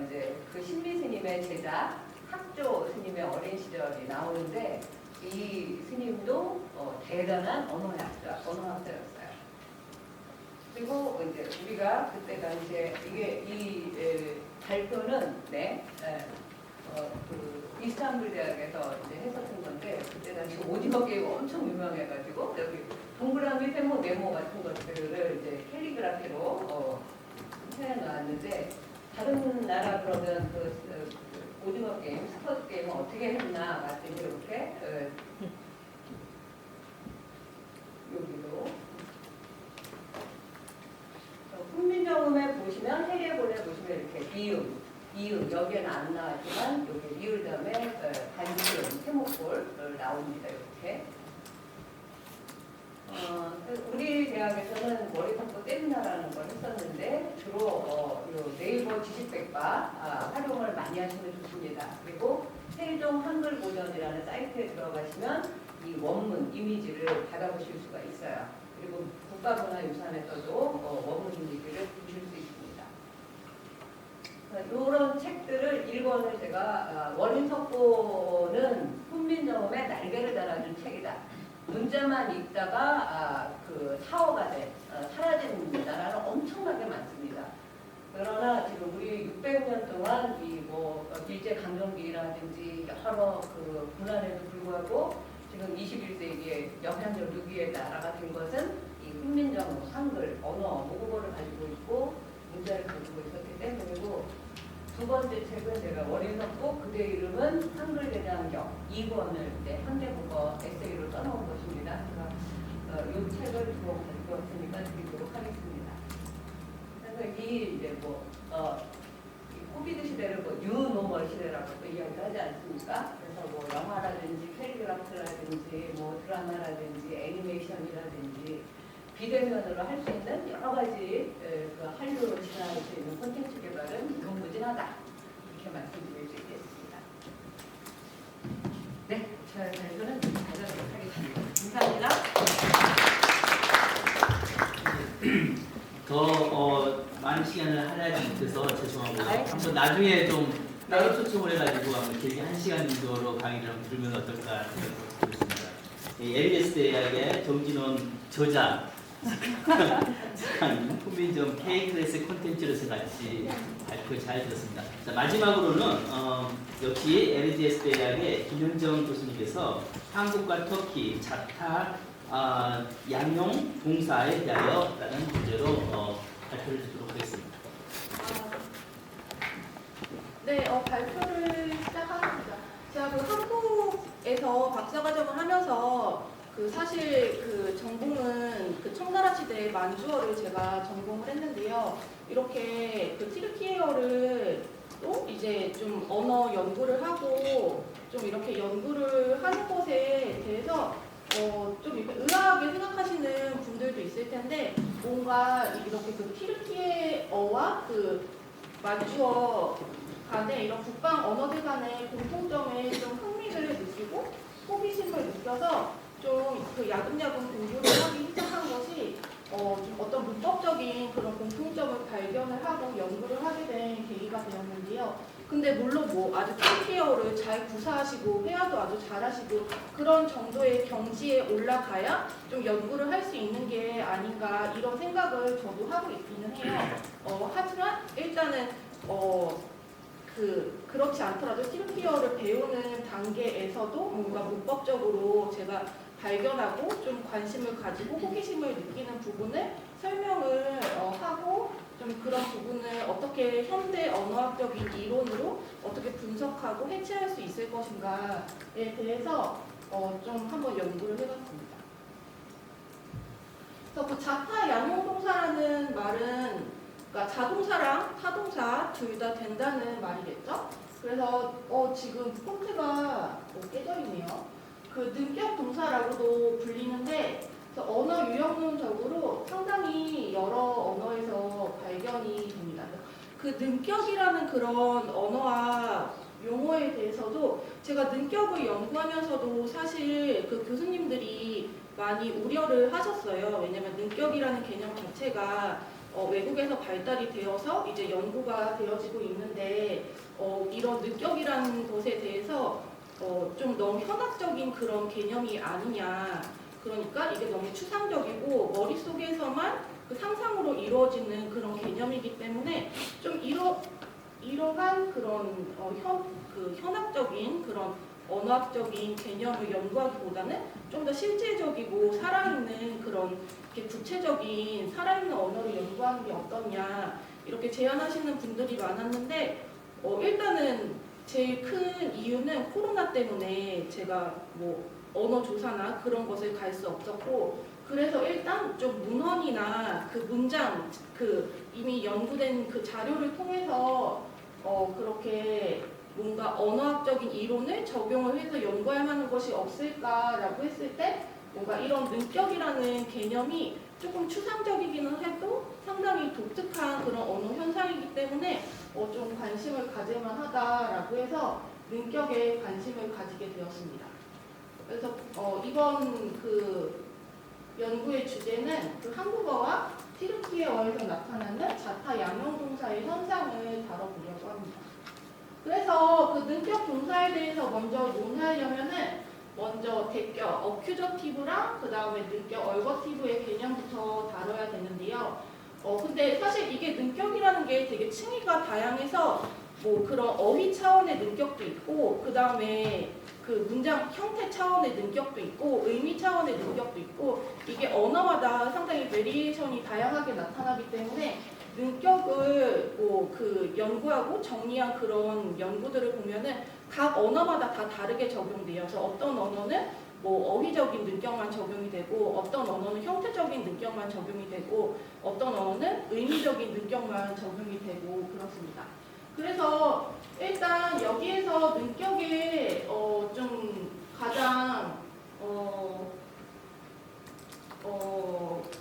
이제 그 신비 스님의 제자 탁조 스님의 어린 시절이 나오는데 이 스님도 대단한 언어학자였어요. 그리고 이제 우리가 그때 당시에 이게 이 발표는 그 이스탄불 대학에서 이제 했었던 건데 그때 당시 오징어 게임 엄청 유명해가지고 여기 동그라미, 세모, 네모 같은 것들을 이제 캘리그라피로 해놨는데 다른 나라 그러면 그 오징어 게임, 스쿼트 게임은 어떻게 했나 봤더니 이렇게 여기로 훈민정음에 보시면 해례본에 보시면 이렇게 이응 여기에는 안 나왔지만 여기 리을 다음에 반지름 세모꼴 나옵니다. 이렇게 우리 대학에서는 머리통도 떼문화라는 걸 했었는데 주로 요 네이버 지식백과 활용을 많이 하시면 좋습니다. 그리고 세종 한글 고전이라는 사이트에 들어가시면 이 원문 이미지를 받아보실 수가 있어요. 그리고 국가문화유산에서도 원문 이미지를 보실 수 있습니다. 이런 책들을 1권을 제가 원인석고는 훈민정음에 날개를 달아준 책이다. 문자만 읽다가 그 사어가 사라지는 나라는 엄청나게 많습니다. 그러나 지금 우리 600년 동안 이 뭐 일제 강점기라든지 여러 그 고난에도 불구하고 지금 21세기에 역량적 6위의 나라가 된 것은 이 훈민정음, 한글, 언어, 모국어를 가지고 있고 문자를 가지고 있었기 때문이고 두 번째 책은 제가 원인석고 그대 이름은 한글 대장경 2권을 이제 현대국어 에세이로 써놓은 것입니다. 제가 이 책을 주로 가지고 왔으니까 드리도록 하겠습니다. 그래서 이 이제 코비드 시대를 뉴노멀 시대라고 또 이야기를 하지 않습니까? 그래서 뭐 영화라든지 캘리그라프라든지 뭐 드라마라든지 애니메이션이라든지 비대면으로 할 수 있는 여러 가지 그 한류로 진화할 수 있는 콘텐츠 개발은 무궁무진하다 이렇게 말씀드릴 수 있겠습니다. 네, 저 이거는 가져가도록 하겠습니다. 감사합니다.
더 많은 시간을 할애하지 못해서 죄송하고 한번 나중에 좀 따로 초청을 해가지고 한번 길게 1시간 정도로 강의를 한번 들으면 어떨까 생각했습니다. LBS 대학의 정진원 저자 훈민정음 K-클래스 콘텐츠로서 같이 발표 잘 들었습니다. 자, 마지막으로는 역시 LGS 대학의 김현정 교수님께서 한국과 터키 자타 양용 동사에 대하여 라는 주제로 발표를 듣도록 하겠습니다.
네, 발표를 시작하겠습니다. 제가 그 한국에서 박사과정을 하면서 사실 그 전공은 그 청나라 시대의 만주어를 제가 전공을 했는데요. 이렇게 그 튀르키예어를 또 이제 좀 언어 연구를 하고 좀 이렇게 연구를 하는 것에 대해서 좀 이렇게 의아하게 생각하시는 분들도 있을 텐데 뭔가 이렇게 그 튀르키예어와 그 만주어 간에 이런 북방 언어들 간의 공통점에 좀 흥미를 느끼고 호기심을 느껴서 좀 그 야금야금 공부를 하기 시작한 것이 좀 어떤 문법적인 그런 공통점을 발견을 하고 연구를 하게 된 계기가 되었는데요. 근데 물론 뭐 아주 튀르키예어를 잘 구사하시고 회화도 아주 잘하시고 그런 정도의 경지에 올라가야 좀 연구를 할 수 있는 게 아닌가 이런 생각을 저도 하고 있기는 해요. 하지만 일단은 그렇지 않더라도 튀르키예어를 배우는 단계에서도 뭔가 문법적으로 제가 발견하고 좀 관심을 가지고 호기심을 느끼는 부분을 설명을 하고 좀 그런 부분을 어떻게 현대 언어학적인 이론으로 어떻게 분석하고 해체할 수 있을 것인가에 대해서 좀 한번 연구를 해봤습니다. 그래서 그 자타 양용동사라는 말은 그러니까 자동사랑 타동사 둘 다 된다는 말이겠죠? 그래서 지금 폰트가 깨져 있네요. 그 능격 동사라고도 불리는데 언어 유형론적으로 상당히 여러 언어에서 발견이 됩니다. 그 능격이라는 그런 언어와 용어에 대해서도 제가 능격을 연구하면서도 사실 그 교수님들이 많이 우려를 하셨어요. 왜냐하면 능격이라는 개념 자체가 외국에서 발달이 되어서 이제 연구가 되어지고 있는데 이런 능격이라는 것에 대해서 좀 너무 현학적인 그런 개념이 아니냐. 그러니까 이게 너무 추상적이고 머릿속에서만 그 상상으로 이루어지는 그런 개념이기 때문에 좀 이러한 그런 현학적인 그런 언어학적인 개념을 연구하기보다는 좀 더 실제적이고 살아있는 그런 이렇게 구체적인 살아있는 언어를 연구하는 게 어떠냐 이렇게 제안하시는 분들이 많았는데 일단은 제일 큰 이유는 코로나 때문에 제가 뭐 언어 조사나 그런 것을 갈 수 없었고 그래서 일단 좀 문헌이나 그 문장 그 이미 연구된 그 자료를 통해서 그렇게 뭔가 언어학적인 이론을 적용을 해서 연구할 만한 것이 없을까라고 했을 때 뭔가 이런 능격이라는 개념이 조금 추상적이기는 해도 상당히 독특한 그런 언어 현상이기 때문에 좀 관심을 가질 만하다라고 해서 능격에 관심을 가지게 되었습니다. 그래서 이번 그 연구의 주제는 그 한국어와 티르키예어에서 나타나는 자타 양형 동사의 현상을 다뤄보려고 합니다. 그래서 그 능격 동사에 대해서 먼저 논하려면은 먼저 대격, 어큐저티브랑 그 다음에 능격, 얼거티브의 개념부터 다뤄야 되는데요. 근데 사실 이게 능격이라는 게 되게 층위가 다양해서 뭐 그런 어휘 차원의 능격도 있고 그 다음에 그 문장 형태 차원의 능격도 있고 의미 차원의 능격도 있고 이게 언어마다 상당히 베리에이션이 다양하게 나타나기 때문에 능격을 뭐 그 연구하고 정리한 그런 연구들을 보면은 각 언어마다 다 다르게 적용되어서 어떤 언어는 뭐 어휘적인 능격만 적용이 되고 어떤 언어는 형태적인 능격만 적용이 되고 어떤 언어는 의미적인 능격만 적용이 되고 그렇습니다. 그래서 일단 여기에서 능격의 좀 가장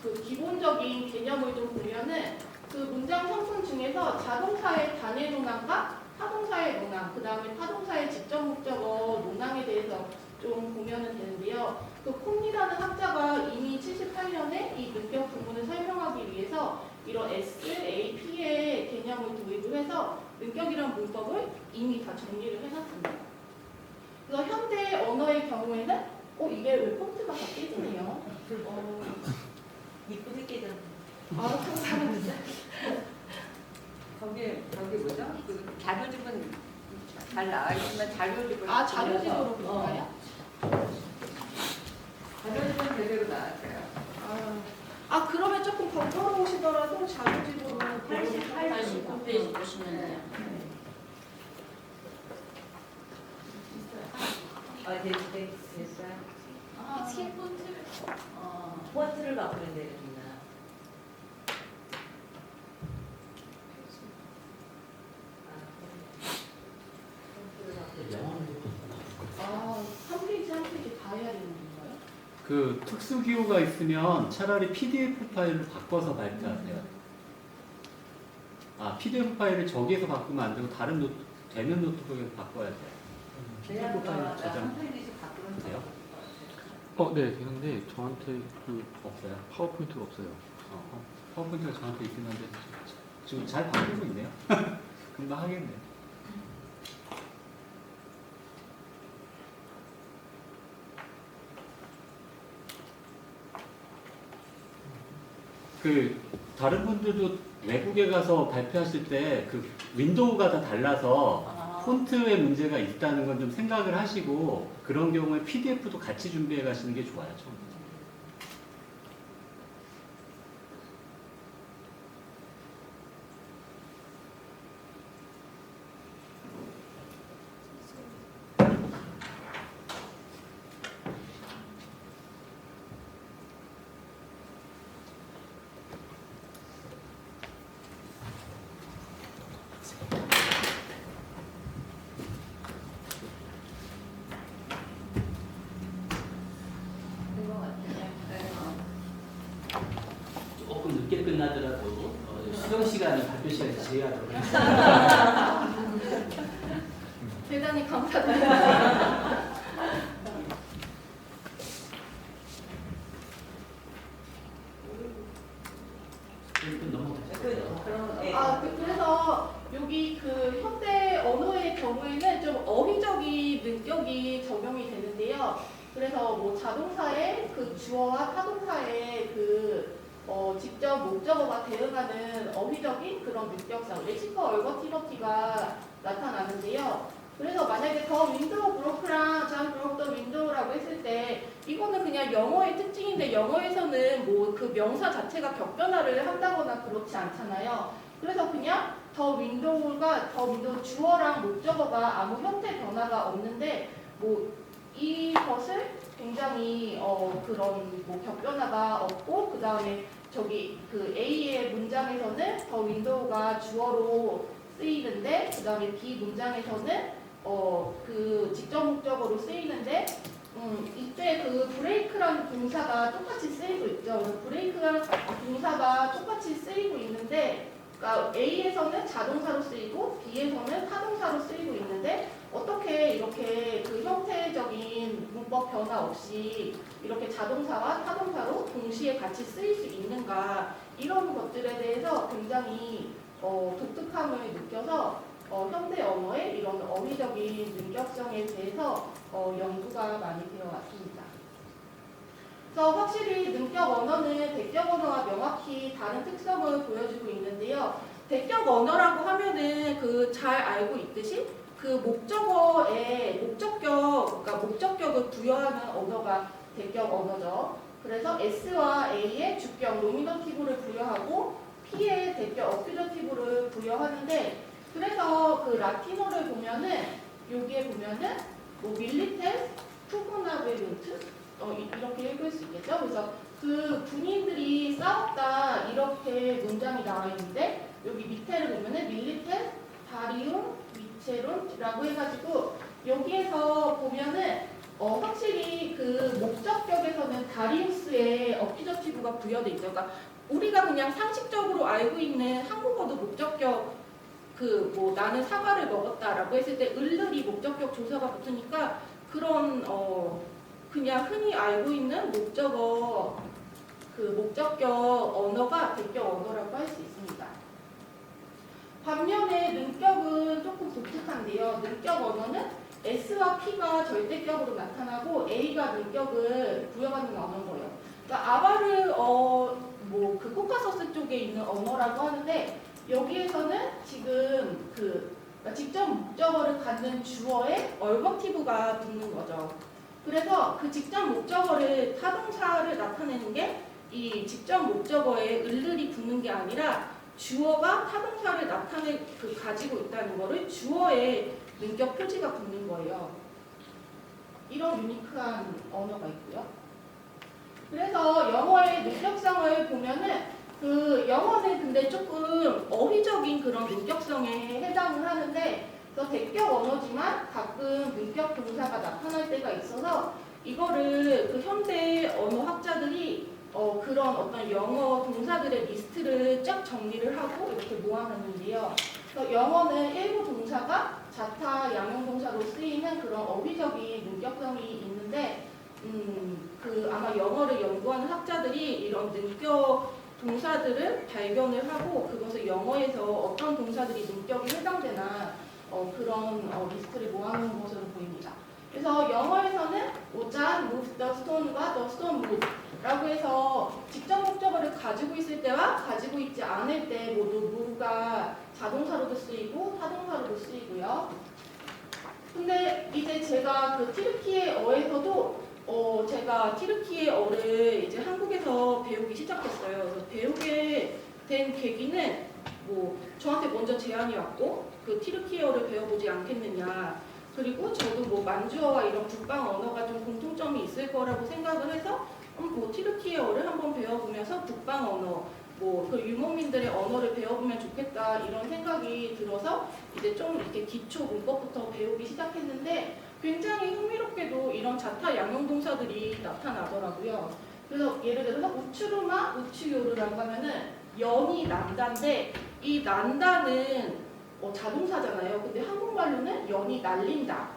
그 기본적인 개념을 좀 보면은 그 문장 성분 중에서 자동사의 단해 논항과 타동사의 논항, 그 다음에 타동사의 직접 목적어 논항에 대해서 좀 보면은 되는데요. 그 콤이라는 학자가 이미 78년에 이 능격 부분을 설명하기 위해서 이런 SAP의 개념을 도입을 해서 능격이라는 문법을 이미 다 정리를 해놨습니다. 그래서 현대 언어의 경우에는 이게 왜 폰트가 다 깨지네요.
이쁘게 깨졌네.
감사합니다.
저기 뭐죠? 그 자료집은 잘 나와 있지만 자료집을
자료집으로 볼까요?
자료집은 제대로 나왔어요.
그러면 조금 번거로우시더라도 자료집으로
89페이지 보시면 돼요. 됐어요.
스킨 폰트를
폰트를 바꾸면 되겠구나.
한 페이지 한 페이지 다 해야 되는 건가요?
그 특수 기호가 있으면 차라리 PDF 파일을 바꿔서 발표하세요. PDF 파일을 저기에서 바꾸면 안 되고 다른 되는 노트북에서 바꿔야 돼요. PDF 파일 저장
한 페이지씩 바꾸면
돼요?
네, 되는데 저한테 그
없어요.
파워포인트가 없어요.
파워포인트가 저한테 있긴 한데 지금 잘 바꾸고 있네요. 금방 하겠네요. 그 다른 분들도 외국에 가서 발표하실 때 그 윈도우가 다 달라서 폰트에 문제가 있다는 건 좀 생각을 하시고 그런 경우에 PDF도 같이 준비해 가시는 게 좋아요. 처음부터.
조금 늦게 끝나더라도 수정 시간을 발표 시간에 제외하도록 하겠습니다.
대단히 감사드립니다.
일분 넘어가죠.
능력이 적용이 되는데요. 그래서 뭐 자동사의 그 주어와 타동사의 직접 목적어가 대응하는 어휘적인 그런 능력상 렉시컬 얼버티버티가 나타나는데요. 그래서 만약에 더 윈도우 브로크랑 잠 브로크 더 윈도우라고 했을 때 이거는 그냥 영어의 특징인데 영어에서는 뭐 그 명사 자체가 격변화를 한다거나 그렇지 않잖아요. 그래서 그냥 더 윈도우 주어랑 목적어가 아무 형태 변화가 없는데 뭐 이것을 굉장히 그런 뭐 격변화가 없고 그 다음에 저기 그 A의 문장에서는 더 윈도우가 주어로 쓰이는데 그 다음에 B 문장에서는 그 직접 목적어로 쓰이는데 이때 그 브레이크라는 동사가 똑같이 쓰이고 있죠. 그래서 브레이크라는 동사가 똑같이 쓰이고 있는데 그러니까 A에서는 자동사로 쓰이고 B에서는 타동사로 쓰이고 있는데 어떻게 이렇게 그 형태적인 문법 변화 없이 이렇게 자동사와 타동사로 동시에 같이 쓰일 수 있는가 이런 것들에 대해서 굉장히 독특함을 느껴서 현대 언어의 이런 어휘적인 능력성에 대해서 연구가 많이 되어 왔습니다. 그래서 확실히 능격 언어는 대격 언어와 명확히 다른 특성을 보여주고 있는데요. 대격 언어라고 하면은 그 잘 알고 있듯이 그 목적어에 그러니까 목적격을 부여하는 언어가 대격 언어죠. 그래서 S와 A의 주격 노미너티브를 부여하고 P의 대격 어큐저티브를 부여하는데 그래서 그 라틴어를 보면은 여기에 보면은 뭐 밀리테스, 푸고나베룬트 이렇게 읽을 수 있겠죠. 그래서 그 군인들이 싸웠다 이렇게 문장이 나와 있는데 여기 밑에를 보면은 밀리테스, 다리움, 미체론라고 해가지고 여기에서 보면은 확실히 그 목적격에서는 다리우스의 어큐저티브가 부여돼 있죠. 그러니까 우리가 그냥 상식적으로 알고 있는 한국어도 목적격 그 뭐 나는 사과를 먹었다라고 했을 때 을을이 목적격 조사가 붙으니까 그런 그냥 흔히 알고 있는 목적격 언어가 대격 언어라고 할 수 있습니다. 반면에 능격은 조금 독특한데요. 능격 언어는 S와 P가 절대격으로 나타나고 A가 능격을 부여받는 언어인 거예요. 그러니까 아바르 뭐 그 코카서스 쪽에 있는 언어라고 하는데 여기에서는 지금 그러니까 직접 목적어를 갖는 주어에 얼버티브가 붙는 거죠. 그래서 그 직접 목적어를 타동사를 나타내는 게 이 직접 목적어에 을을이 붙는 게 아니라 주어가 타동사를 가지고 있다는 거를 주어에 능격 표지가 붙는 거예요. 이런 유니크한 언어가 있고요. 그래서 영어의 능력성을 보면은 그 영어는 근데 조금 어휘적인 그런 능격성에 해당을 하는데 그래서 대격 언어지만 가끔 능격 동사가 나타날 때가 있어서 이거를 그 현대 언어 학자들이 그런 어떤 영어 동사들의 리스트를 쫙 정리를 하고 이렇게 모아놨는데요. 그래서 영어는 일부 동사가 자타 양형동사로 쓰이는 그런 어휘적인 능격성이 있는데 그 아마 영어를 연구하는 학자들이 이런 능격 동사들을 발견을 하고 그것을 영어에서 어떤 동사들이 능격에 해당되나 그런 리스트를 모아놓은 것으로 보입니다. 그래서 영어에서는 오잔, move the stone과 the stone move 라고 해서 직접 목적어를 가지고 있을 때와 가지고 있지 않을 때 모두 move가 자동사로도 쓰이고 타동사로도 쓰이고요. 근데 이제 제가 그 티르키예어에서도 제가 티르키예어를 이제 한국에서 배우기 시작했어요. 그래서 배우게 된 계기는 뭐 저한테 먼저 제안이 왔고 그 티르키예어를 배워보지 않겠느냐. 그리고 저도 뭐 만주어와 이런 북방 언어가 좀 공통점이 있을 거라고 생각을 해서 뭐 티르키예어를 한번 배워보면서 북방 언어, 뭐 그 유목민들의 언어를 배워보면 좋겠다 이런 생각이 들어서 이제 좀 이렇게 기초 문법부터 배우기 시작했는데 굉장히 흥미롭게도 이런 자타 양형 동사들이 나타나더라고요. 그래서 예를 들어서 우추루마, 우추요르라고 하면은 연이 난다인데 이 난다는 자동사잖아요. 근데 한국말로는 연이 날린다.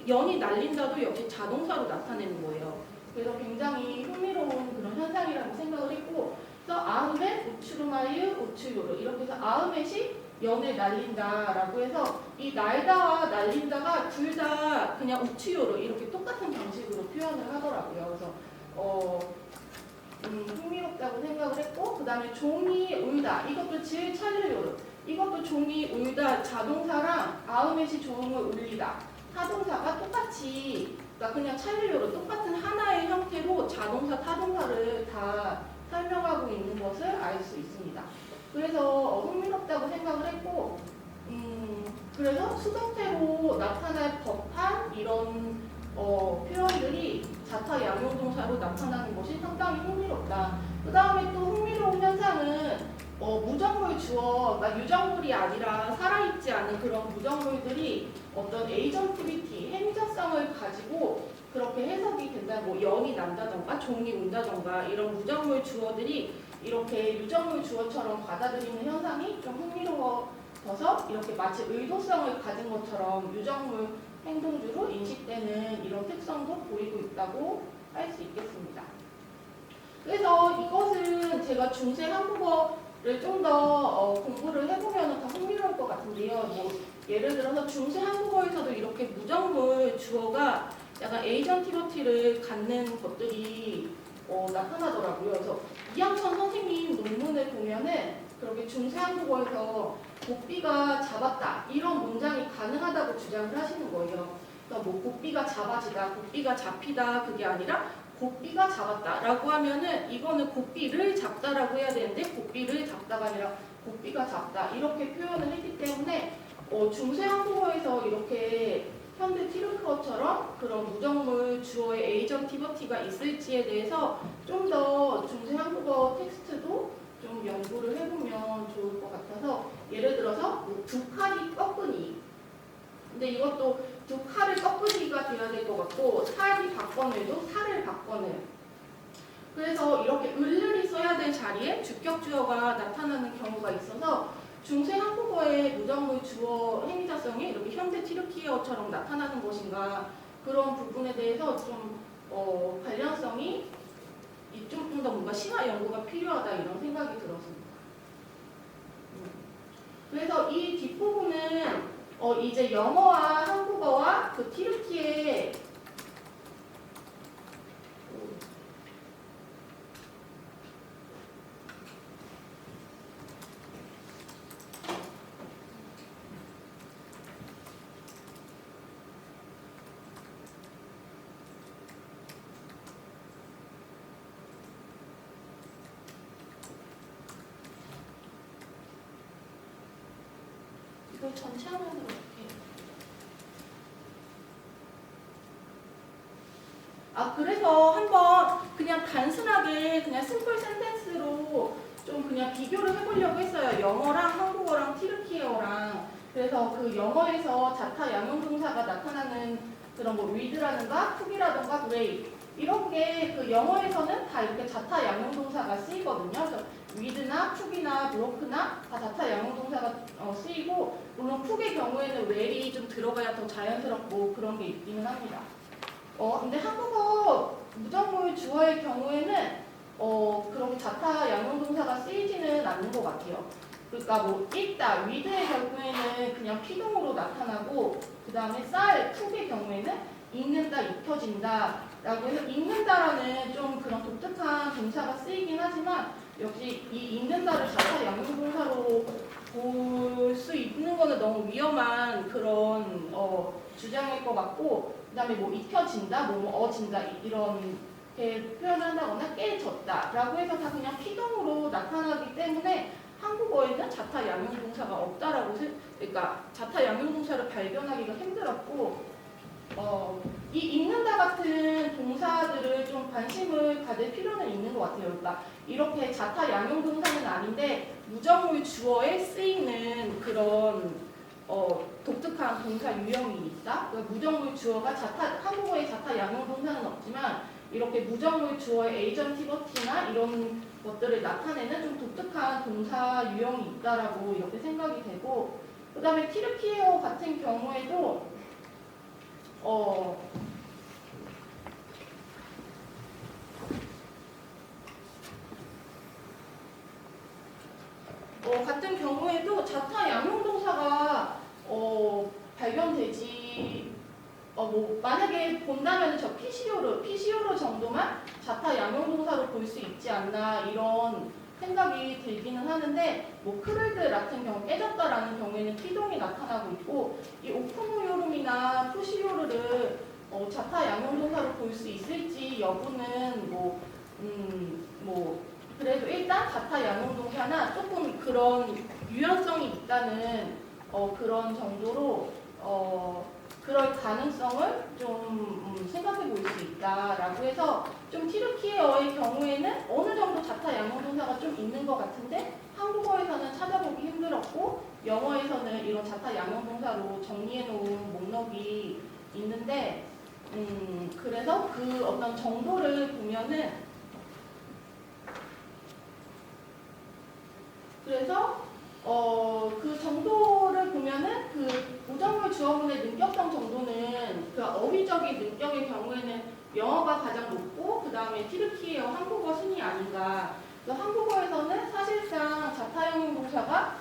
연이 날린다도 역시 자동사로 나타내는 거예요. 그래서 굉장히 흥미로운 그런 현상이라고 생각을 했고 그래서 아흐멧, 우추루마유, 우추요르 이렇게 해서 아흐멧이 연을 날린다라고 해서 이 날다와 날린다가 둘 다 그냥 우치요로 이렇게 똑같은 방식으로 표현을 하더라고요. 그래서 흥미롭다고 생각을 했고, 그 다음에 종이 울다, 이것도 질 찰르요로, 이것도 종이 울다 자동사랑 아우메시 종을 울리다 타동사가 똑같이, 그러니까 그냥 찰르요로 똑같은 하나의 형태로 자동사 타동사를 다 설명하고 있는 것을 알 수 있습니다. 그래서 흥미롭다고 생각을 했고, 그래서 수동태로 나타날 법한 이런 표현들이 자타 양용동사로 나타나는 것이 상당히 흥미롭다. 그 다음에 또 흥미로운 현상은 무정물 주어, 그러니까 유정물이 아니라 살아있지 않은 그런 무정물들이 어떤 에이전티비티, 행위자성을 가지고 그렇게 해석이 된다. 뭐 영이 난다던가 종이 운다던가 이런 무정물 주어들이 이렇게 유정물 주어처럼 받아들이는 현상이 좀 흥미로워져서 이렇게 마치 의도성을 가진 것처럼 유정물 행동주로 인식되는 이런 특성도 보이고 있다고 할 수 있겠습니다. 그래서 이것은 제가 중세 한국어를 좀 더 공부를 해보면 더 흥미로울 것 같은데요. 뭐 예를 들어서 중세 한국어에서도 이렇게 무정물 주어가 약간 에이전티버티를 갖는 것들이 나타나더라고요. 그래서 이양천 선생님 논문을 보면은 그렇게 중세 한국어에서 고삐가 잡았다 이런 문장이 가능하다고 주장을 하시는 거예요. 그러니까 뭐 고삐가 잡아지다, 고삐가 잡히다 그게 아니라 고삐가 잡았다라고 하면은 이거는 고삐를 잡다라고 해야 되는데 고삐를 잡다가 아니라 고삐가 잡다 이렇게 표현을 했기 때문에 중세 한국어에서 이렇게 현대 티르크어처럼 그런 무정물 주어의 에이전티버티가 있을지에 대해서 좀 더 중세 한국어 텍스트도 좀 연구를 해보면 좋을 것 같아서 예를 들어서 두 칼이 꺾으니 근데 이것도 두 칼을 꺾으니가 돼야 될 것 같고 살이 바꿔내도 살을 바꿔내 그래서 이렇게 을을이 써야 될 자리에 주격주어가 나타나는 경우가 있어서 중세 한국어의 무정물 주어 행위자성이 이렇게 현대 티르키어처럼 나타나는 것인가 그런 부분에 대해서 좀 관련성이 좀 더 뭔가 심화 연구가 필요하다 이런 생각이 들었습니다. 그래서 이 뒷부분은 이제 영어와 한국어와 그 티르키의 이걸 전체 화면으로 어떻게 해요? 그래서 한번 그냥 단순하게 그냥 심플 센텐스로 좀 그냥 비교를 해보려고 했어요. 영어랑 한국어랑 티르키어랑. 그래서 그 영어에서 자타 양용동사가 나타나는 그런 뭐 read라든가 cook이라든가 grade 이런 게 그 영어에서는 다 이렇게 자타 양용동사가 쓰이거든요. 그래서 read나 cook이나 broke나 다 자타 양용동사가 쓰이고 물론 cook의 경우에는 well이 좀 들어가야 더 자연스럽고 그런 게 있기는 합니다. 근데 한국어 무정물 주어의 경우에는 그렇게 자타 양용동사가 쓰이지는 않는 것 같아요. 그러니까 뭐 읽다, read의 경우에는 그냥 피동으로 나타나고 그 다음에 쌀, cook의 경우에는 읽는다, 익혀진다 라고 해서 읽는다라는 좀 그런 독특한 동사가 쓰이긴 하지만 역시 이 읽는다를 자타 양용동사로 볼 수 있는 거는 너무 위험한 그런 주장일 것 같고 그 다음에 뭐 익혀진다, 어진다 이런 표현을 한다거나 깨졌다 라고 해서 다 그냥 피동으로 나타나기 때문에 한국어에는 자타 양용동사가 없다라고 그러니까 자타 양용동사를 발견하기가 힘들었고 이 읽는다 같은 동사들을 좀 관심을 가질 필요는 있는 것 같아요. 그러니까 이렇게 자타 양용동사는 아닌데 무정물 주어에 쓰이는 그런 독특한 동사 유형이 있다. 그러니까 무정물 주어가 한국어의 자타 양용동사는 없지만 이렇게 무정물 주어의 에이전티버티나 이런 것들을 나타내는 좀 독특한 동사 유형이 있다라고 이렇게 생각이 되고 그 다음에 티르키어 같은 경우에도 같은 경우에도 자타 양용 뭐 만약에 본다면 저 PCO로 정도만 자타 양용동사로 볼 수 있지 않나 이런 생각이 들기는 하는데 뭐 크루드 같은 경우 깨졌다라는 경우에는 피동이 나타나고 있고 이 오프노요름이나 푸시요르를 자타 양용동사로 볼 수 있을지 여부는 뭐 그래도 일단 자타 양용동사나 조금 그런 유연성이 있다는 그런 정도로 그럴 가능성을 좀 생각해 볼 수 있다라고 해서 좀 티르키예어의 경우에는 어느 정도 자타 양용동사가 좀 있는 것 같은데 한국어에서는 찾아보기 힘들었고 영어에서는 이런 자타 양용동사로 정리해 놓은 목록이 있는데 그래서 그 어떤 정도를 보면은 그래서 그 정도를 보면은 그 부정물 주어문의 능격성 정도는 그 어휘적인 능력의 경우에는 영어가 가장 높고 그 다음에 티르키예어 한국어 순위 아닌가. 그래서 한국어에서는 사실상 자타형 동사가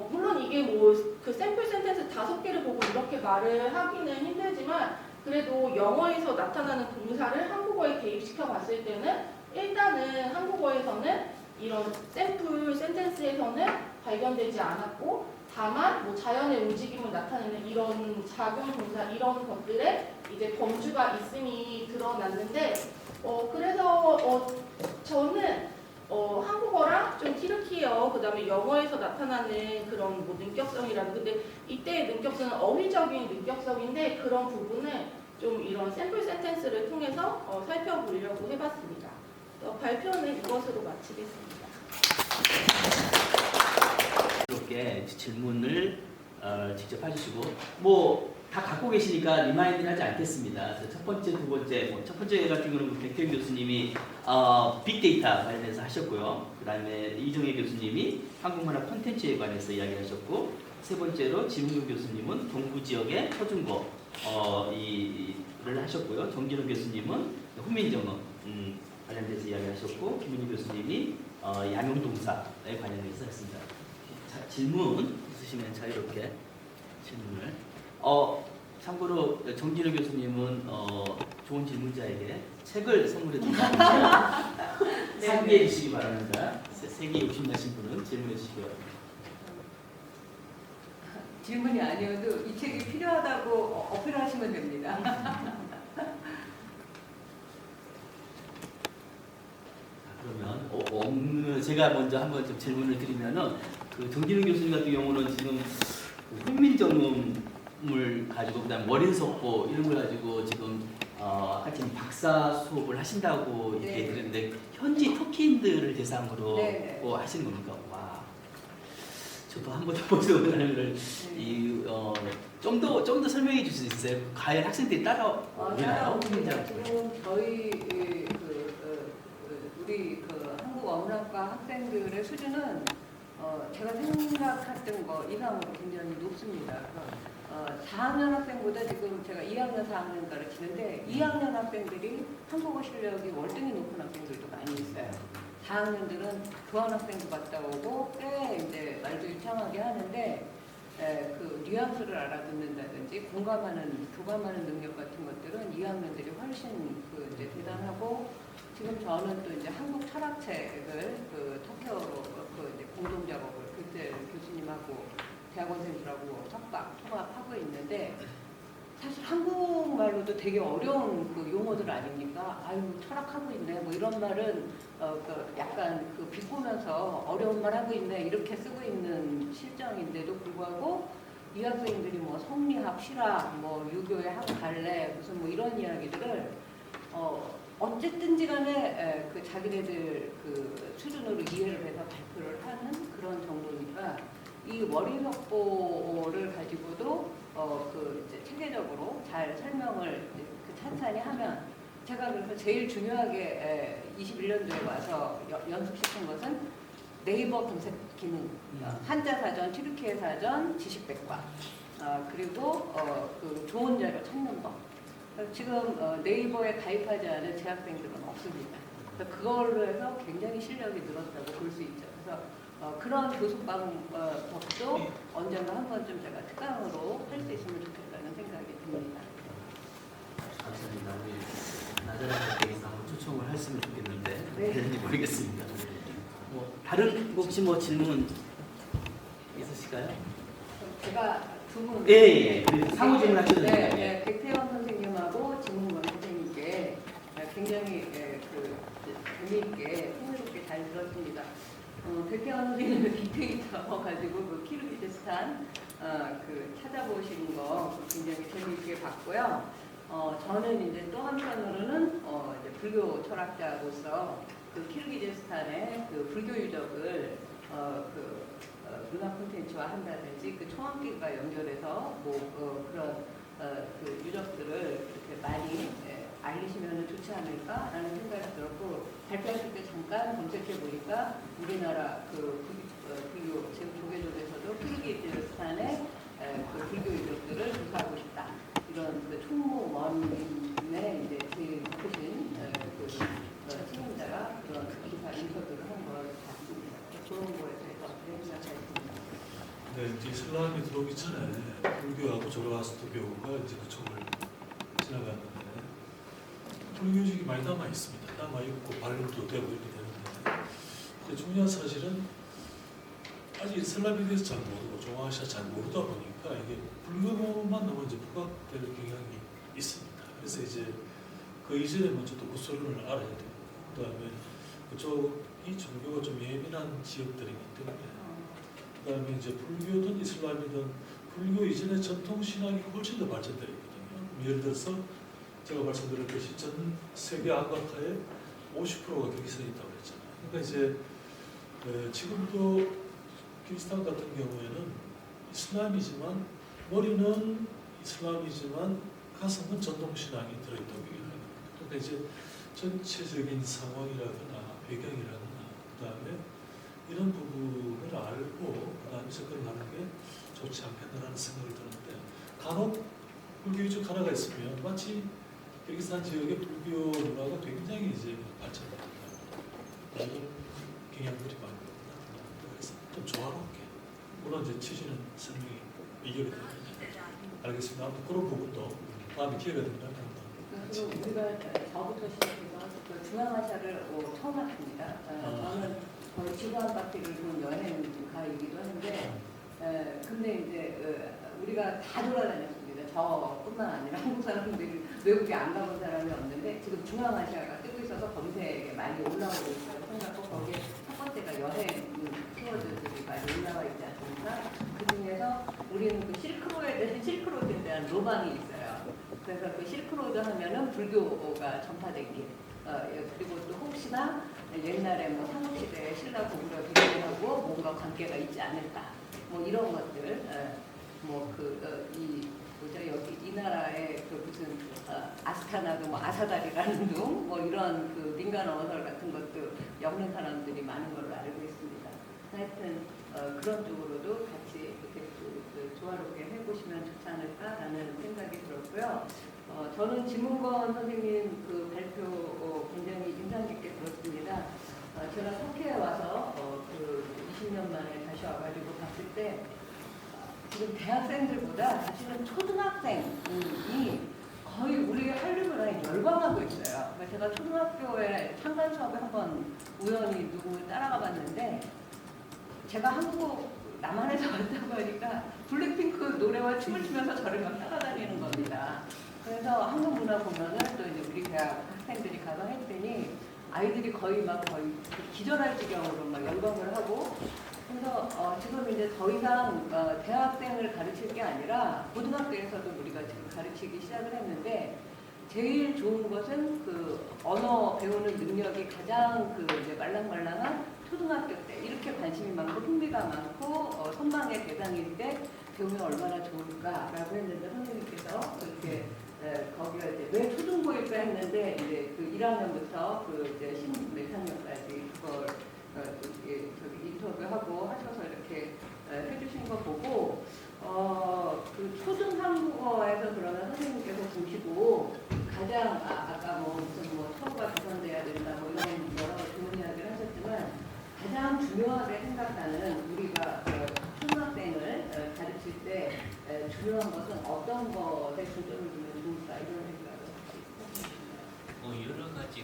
물론 이게 뭐 그 샘플 센텐스 5개를 보고 이렇게 말을 하기는 힘들지만 그래도 영어에서 나타나는 동사를 한국어에 대입시켜 봤을 때는 일단은 한국어에서는 이런 샘플 센텐스에서는 발견되지 않았고 다만 뭐 자연의 움직임을 나타내는 이런 작용 동사 이런 것들에 이제 범주가 있음이 드러났는데 그래서 저는 한국어랑 좀 티르키예어 그다음에 영어에서 나타나는 그런 뭐 능격성이라는 근데 이때의 능격성은 어휘적인 능격성인데 그런 부분을 좀 이런 샘플 센텐스를 통해서 살펴보려고 해봤습니다. 발표는 이것으로 마치겠습니다.
이렇게 질문을 직접 해주시고 뭐 다 갖고 계시니까 리마인드는 하지 않겠습니다. 그래서 첫 번째, 두 번째, 첫 번째 같은 경우는 백태영 교수님이 빅데이터 관련해서 하셨고요. 그 다음에 이종혜 교수님이 한국문화 콘텐츠에 관해서 이야기를 하셨고 세 번째로 지문경 교수님은 동부 지역의 초중고 이를 하셨고요. 정진호 교수님은 훈민정음 관련돼서 이야기하셨고 김은희 교수님이 양용동사에 관련해서 했습니다. 자, 질문 있으시면 자유롭게 질문을. 참고로 정진호 교수님은 좋은 질문자에게 책을 선물해 드립니다. 상기해 주시기 바랍니다. 세계 욕심나신 분은 질문해 주시기 바랍니다.
질문이 아니어도 이 책이 필요하다고 어필하시면 됩니다.
그러면 제가 먼저 한번 좀 질문을 드리면은 그 정진우 교수님 같은 경우는 지금 훈민정음을 가지고 그다음 월인석보 이런 걸 가지고 지금 하여튼 박사 수업을 하신다고
네.
얘기 들었는데 현지 터키인들을 대상으로
네.
하시는 겁니까? 와, 저도 한번 해보려고 하는 걸 좀 더 설명해 주실 수 있어요? 과연 학생들이 따라오나요?
지금 저희 우리 한국 어문학과 학생들의 수준은 제가 생각했던 거 이상으로 굉장히 높습니다. 4학년 학생보다 지금 제가 2학년, 4학년 가르치는데 2학년 학생들이 한국어 실력이 월등히 높은 학생들도 많이 있어요. 4학년들은 교환학생도 갔다 오고 꽤 이제 말도 유창하게 하는데 그 뉘앙스를 알아듣는다든지 교감하는 능력 같은 것들은 2학년들이 훨씬 이제 대단하고 지금 저는 또 이제 한국 철학책을 터키어로 이제 공동 작업을 그때 교수님하고 대학원생들하고 통합하고 있는데 사실 한국말로도 되게 어려운 용어들 아닙니까? 아유 철학하고 있네 뭐 이런 말은 약간 비꼬면서 어려운 말 하고 있네 이렇게 쓰고 있는 실정인데도 불구하고 이 학생들이 뭐 성리학, 실학, 뭐 유교의 학갈래 무슨 뭐 이런 이야기들을 어쨌든지 간에 자기네들 수준으로 이해를 해서 발표를 하는 그런 정도니까 이 월인석보를 가지고도 이제 체계적으로 잘 설명을 찬찬히 하면 제가 그래서 제일 중요하게 21년도에 와서 연습시킨 것은 네이버 검색 기능, 한자 사전, 튀르키예 사전, 지식백과 그리고 좋은 자료 찾는 법. 지금 네이버에 가입하지 않은 재학생들은 없습니다. 그걸로 해서 굉장히 실력이 늘었다고 볼 수 있죠. 그래서 그런 교습 방법도 언젠가 한 번쯤 제가 특강으로 할 수 있으면 좋겠다는 생각이 듭니다.
있습니다. 우리 나자라 대표께서 한번 초청을 했으면 좋겠는데
네.
되는지 모르겠습니다. 뭐 다른 혹시 뭐 질문 있으실까요?
제가 두 분.
예. 상호 질문하셔도
네,
됩니다.
네, 백태원 선생님하고 진문권 선생님께 굉장히 재미있게 흥미롭게 잘 들었습니다. 백태원 선생님은 빅데이터 가지고 그 키르기즈스탄 그 찾아보신 거 굉장히 재미있게 봤고요. 저는 이제 또 한편으로는 이제 불교 철학자로서 그 키르기즈스탄의 그 불교 유적을 문화 콘텐츠화 한다든지 그 총학기가 연결해서 뭐 그런 그 유적들을 이렇게 많이 알리시면 좋지 않을까라는 생각이 들었고 발표하실 때 잠깐 검색해 보니까 우리나라 그 불교 조계종에서도 키르기즈스탄의 그 불교 유적들을 조사하고 싶다 이런 그 총무원의 이제 제일 크신 그 책임자가 그런 기사 인터뷰를 한 걸 봤습니다. 그런 거에 대해서 어떻게 생각하십니까?
네, 이제 이슬람이 들어오기 전에 불교하고 조로아스터교가 이제 그쪽을 지나갔는데 불교식이 많이 남아 있습니다. 남아 있고 발굴도 되고 이렇게 되는데 중요한 사실은 아직 이슬람에 대해서 잘 모르고 중앙아시아 잘 모르다 보니까 이게 불교만 너무 이제 부각될 경향이 있습니다. 그래서 이제 그 이전에 먼저 또 구설론을 알아야 되고 그다음에 그쪽이 종교가 좀 예민한 지역들이기 때문에 그다음에 이제 불교든 이슬람이든 불교 이전의 전통 신앙이 훨씬 더 발전되어 있거든요. 예를 들어서 제가 말씀드렸듯이 전 세계 안각화의 50%가 기리스탄이 있다고 했잖아요. 그러니까 이제 지금도 기리스탄 같은 경우에는 이슬람이지만 머리는 이슬람이지만 가슴은 전통 신앙이 들어있다고 얘기합니다. 그러니까 이제 전체적인 상황이라거나 배경이라거나 그다음에 이런 부분을 알고 그다음에 접근하는 게 좋지 않겠나라는 생각이 드는데 간혹 불교 유적 하나가 있으면 마치 기리스탄 지역의 불교 문화가 굉장히 이제 발전합니다. 이런 경향들이 많이 나타납니다. 그래서 좀 조화롭게 물론 이제 취지는 설명이 이결이 됩니다. 알겠습니다. 아무튼 그런 부분도 다음에 기회가 되면
그리고 우리가 저부터 시작해서 그 중앙아시아를 처음 왔습니다. 저는 거의 지구 한 바퀴를 돈 여행가이기도 하는데, 근데 이제 우리가 다 돌아다녔습니다. 저뿐만 아니라 한국 사람들이 외국에 안 가본 사람이 없는데 지금 중앙아시아가 뜨고 있어서 검색에 많이 올라오고 있다고 생각하고 거기에 첫 번째가 여행 키워드들이 많이 올라와 있지 않습니까? 그 중에서 우리는 그 실크로드에 대한 로망이 있어요. 그래서 그 실크로드 하면은 불교가 전파된 길. 그리고 또 혹시나 옛날에 뭐 삼국시대에 신라 고구려 배경하고 뭔가 관계가 있지 않을까. 뭐 이런 것들. 여기 이 나라의 그 무슨 아스타나도 뭐 아사다리라는 둥 뭐 이런 그 민간 어설 같은 것도 엮는 사람들이 많은 걸로 알고 있습니다. 하여튼 그런 쪽으로도 같이 이렇게 조화롭게 해보시면 좋지 않을까라는 생각이 들었고요. 저는 진문권 선생님 그 발표 굉장히 인상 깊게 들었습니다. 제가 터키에 와서 그 20년 만에 다시 와가지고 봤을 때 지금 대학생들보다 사실은 초등학생이 거의 우리 한류 문화에 열광하고 있어요. 그러니까 제가 초등학교에 창간 수업에 한번 우연히 누구 따라가 봤는데 제가 한국 남한에서 왔다고 하니까 블랙핑크 노래와 춤을 추면서 저를 막 따라다니는 겁니다. 그래서 한국 문화 보면은 또 이제 우리 대학 학생들이 가서 했더니 아이들이 거의 기절할 지경으로 막 열광을 하고 그래서 지금 이제 더 이상 대학생을 가르칠 게 아니라 고등학교에서도 우리가 지금 가르치기 시작을 했는데 제일 좋은 것은 그 언어 배우는 능력이 가장 그 이제 말랑말랑한 초등학교 때 이렇게 관심이 많고 흥미가 많고 선망의 대상일 때 배우면 얼마나 좋을까라고 했는데 선생님께서 그렇게 거기가 이제 왜 초등고일까 했는데 이제 그 1학년부터 그 이제 10몇 학년까지 그걸 인터뷰하고 하셔서 이렇게 해주신 거 보고 그 초등 한국어에서 그러면 선생님께서 보시고 가장 아까 뭐 무슨 뭐 서구가 개선돼야 된다 뭐 이런 여러 좋은 이야기를 하셨지만 가장 중요하게 생각하는 우리가 초등학생을 가르칠 때 중요한 것은 어떤 것에 중점을 두면 좋을까 이런 생각을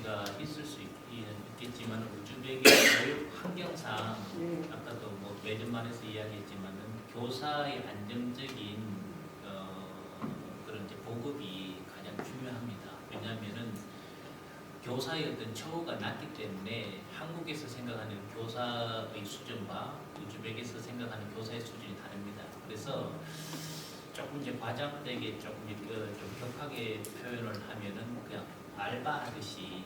문제가 있을 수 있겠지만 우즈벡의 교육 환경상
네.
아까도 뭐 매점만에서 이야기했지만은 교사의 안정적인 그런 이제 보급이 가장 중요합니다. 왜냐하면은 교사의 어떤 처우가 낮기 때문에 한국에서 생각하는 교사의 수준과 우즈벡에서 생각하는 교사의 수준이 다릅니다. 그래서 조금 이제 과장되게 조금 좀 격하게 표현을 하면은 그냥 알바하듯이,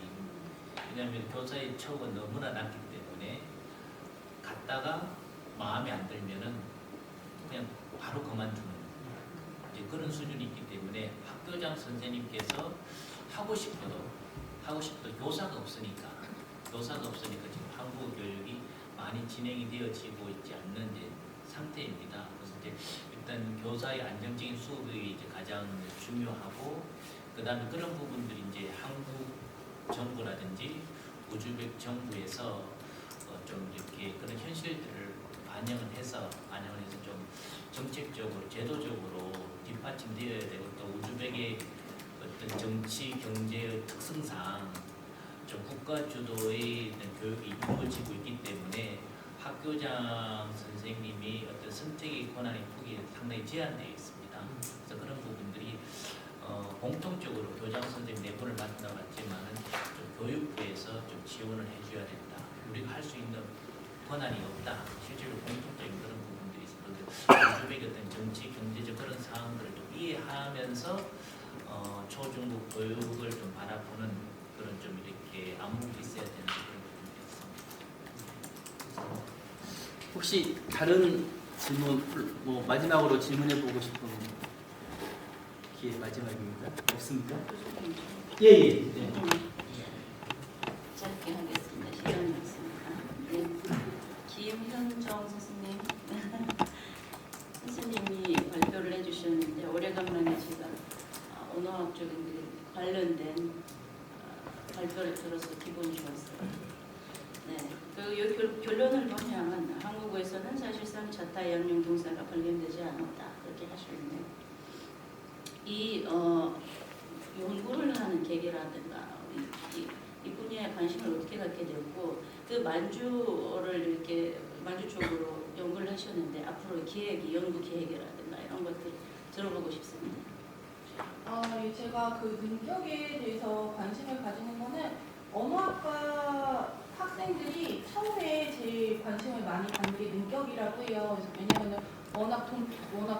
왜냐하면 교사의 처우가 너무나 낮기 때문에 갔다가 마음에 안 들면은 그냥 바로 그만두는 이제 그런 수준이 있기 때문에 학교장 선생님께서 하고 싶어도 교사가 없으니까 지금 한국 교육이 많이 진행이 되어지고 있지 않는 이제 상태입니다. 그래서 이제 일단 교사의 안정적인 수업이 이제 가장 중요하고, 그 다음에 그런 부분들이 이제 한국 정부라든지 우즈벡 정부에서 좀 이렇게 그런 현실들을 반영을 해서 좀 정책적으로 제도적으로 뒷받침되어야 되고, 또 우즈벡의 어떤 정치 경제의 특성상 좀 국가 주도의 어떤 교육이 이루어지고 있기 때문에 학교장 선생님이 어떤 선택의 권한의 폭이 상당히 제한되어 있습니다. 그래서 그런 부분들이 공통적으로 교장 선생님 내부를 만나봤지만은 좀 교육부에서 좀 지원을 해줘야 된다. 우리가 할 수 있는 권한이 없다. 실제로 공통적인 그런 부분들이 있습니다. 우즈벡의 어떤 정치 경제적 그런 상황들을 좀 이해하면서 초중급 교육을 좀 바라보는 그런 좀 이렇게 안목이 있어야 되는 그런 부분이 있습니다.
혹시 다른 질문, 뭐 마지막으로 질문해보고 싶은 기회 마지막입니다. 없습니까? 예.
짧게 하겠습니다. 시간이 없습니다. 네. 김현정 선생님. 선생님이 발표를 해주셨는데 오래간만에 제가 언어학 쪽에 관련된 발표를 들어서 기분이 좋았어요. 네. 그 결론을 보면 한국어에서는 사실상 자타 양용 동사가 발견되지 않았다. 그렇게 하셨는데 이 연구를 하는 계기라든가 이 분야에 관심을 어떻게 갖게 됐고, 그 만주어를 이렇게 만주 쪽으로 연구를 하셨는데 앞으로 기획이 연구 계획이라든가 이런 것들 들어보고 싶습니다.
예, 제가 그 능력에 대해서 관심을 가지는 거는 언어학과 학생들이 처음에 제일 관심을 많이 갖는 게 능격이라고 해요. 그래서 왜냐하면 워낙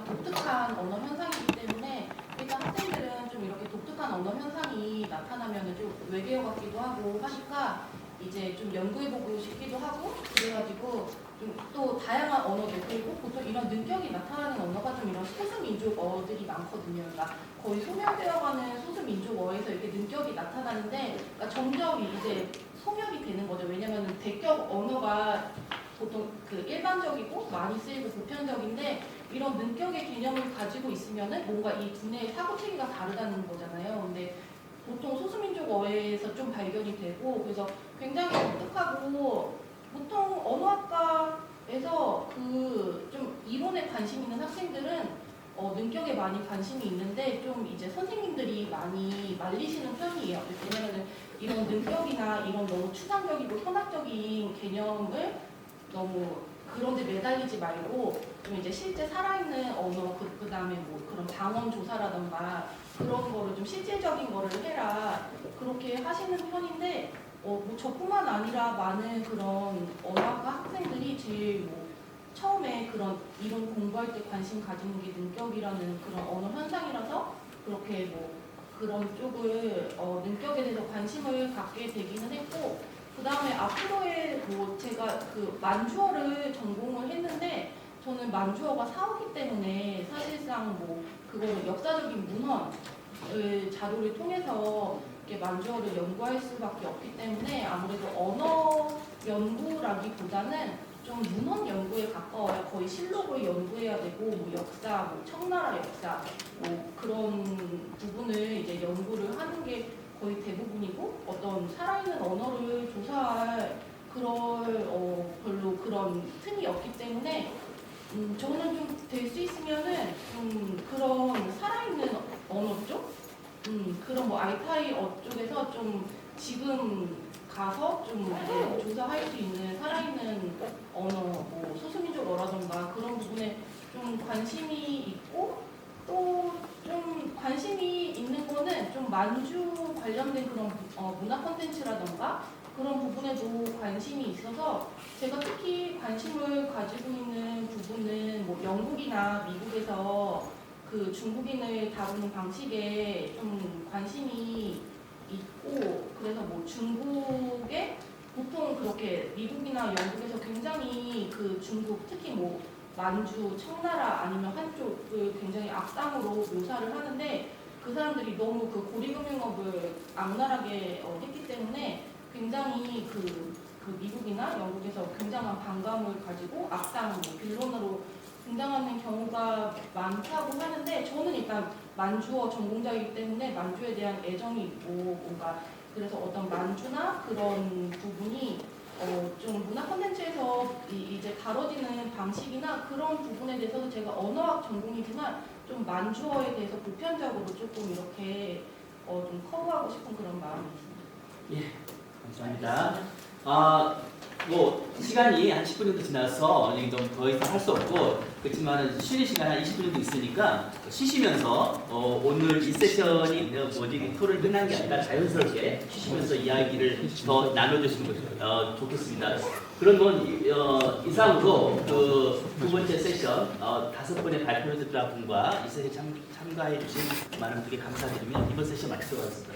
독특한 언어 현상이기 때문에 일단 학생들은 좀 이렇게 독특한 언어 현상이 나타나면 좀 외계어 같기도 하고 하니까 이제 좀 연구해보고 싶기도 하고, 그래가지고 좀 또 다양한 언어들, 그리고 보통 이런 능격이 나타나는 언어가 좀 이런 소수민족어들이 많거든요. 그러니까 거의 소멸되어가는 소수민족어에서 이렇게 능격이 나타나는데, 그러니까 점점 이제 소멸이 되는 거죠. 왜냐하면 대격 언어가 보통 그 일반적이고 많이 쓰이고 보편적인데, 이런 능격의 개념을 가지고 있으면은 뭔가 이 두뇌의 사고체계가 다르다는 거잖아요. 근데 보통 소수민족어에서 좀 발견이 되고, 그래서 굉장히 독특하고, 보통 언어학과에서 그 좀 이론에 관심 있는 학생들은 능격에 많이 관심이 있는데 좀 이제 선생님들이 많이 말리시는 편이에요. 왜냐면은 이런 능격이나 이런 너무 추상적이고 현학적인 개념을 너무 그런 데 매달리지 말고 좀 이제 실제 살아있는 언어, 그 다음에 뭐 그런 방언 조사라던가 그런 거를 좀 실질적인 거를 해라, 그렇게 하시는 편인데, 뭐 저뿐만 아니라 많은 그런 언어학과 학생들이 제일 뭐 처음에 그런 이론 공부할 때 관심 가지는 게 능격이라는 그런 언어 현상이라서 그렇게 뭐 그런 쪽을 능격에 대해서 관심을 갖게 되기는 했고, 그 다음에 앞으로의 뭐 제가 그 만주어를 전공을 했는데, 저는 만주어가 사오기 때문에 사실상 뭐 그거를 역사적인 문헌을 자료를 통해서 이렇게 만주어를 연구할 수밖에 없기 때문에 아무래도 언어 연구라기보다는 좀 문헌 연구에 가까워요. 거의 실록을 연구해야 되고, 뭐 역사, 뭐 청나라 역사, 뭐 그런 부분을 이제 연구를 하는 게 거의 대부분이고, 어떤 살아있는 언어를 조사할 별로 그런 틈이 없기 때문에 저는 좀 될 수 있으면은 그런 살아있는 언어 쪽, 그런 뭐 알타이어 쪽에서 좀 지금 가서 좀 조사할 수 있는 살아있는 언어, 뭐 소수민족어라던가 그런 부분에 좀 관심이 있고 또 좀 관심이 있는 거는 좀 만주 관련된 그런 문화 콘텐츠라던가 그런 부분에도 관심이 있어서 제가 특히 관심을 가지고 있는 부분은 뭐 영국이나 미국에서 그 중국인을 다루는 방식에 좀 관심이 있고 그래서 뭐 중국에 보통 그렇게 미국이나 영국에서 굉장히 그 중국 특히 뭐 만주, 청나라 아니면 한쪽을 굉장히 악당으로 묘사를 하는데 그 사람들이 너무 그 고리금융업을 악랄하게 했기 때문에 굉장히 그 미국이나 영국에서 굉장한 반감을 가지고 악당, 뭐 빌런으로 등장하는 경우가 많다고 하는데 저는 일단 만주어 전공자이기 때문에 만주에 대한 애정이 있고 뭔가 그래서 어떤 만주나 그런 부분이 좀 문화 콘텐츠에서 이제 다뤄지는 방식이나 그런 부분에 대해서도 제가 언어학 전공이지만 좀 만주어에 대해서 보편적으로 조금 이렇게 좀 커버하고 싶은 그런 마음이 있습니다.
감사합니다. 뭐 시간이 한 10분 정도 지나서 더 이상 할 수 없고 그렇지만 쉬는 시간 한 20분 정도 있으니까 쉬시면서 오늘 이 세션이 토론이 끝난 게 아니라 자연스럽게 쉬시면서 이야기를 더 나눠주시는 거 좋겠습니다. 그런 이상으로 그 두 번째 세션 5분의 발표를 듣다 분과 이 세션 참가해 주신 많은 분들께 감사드리며 이번 세션 마치도록 하겠습니다.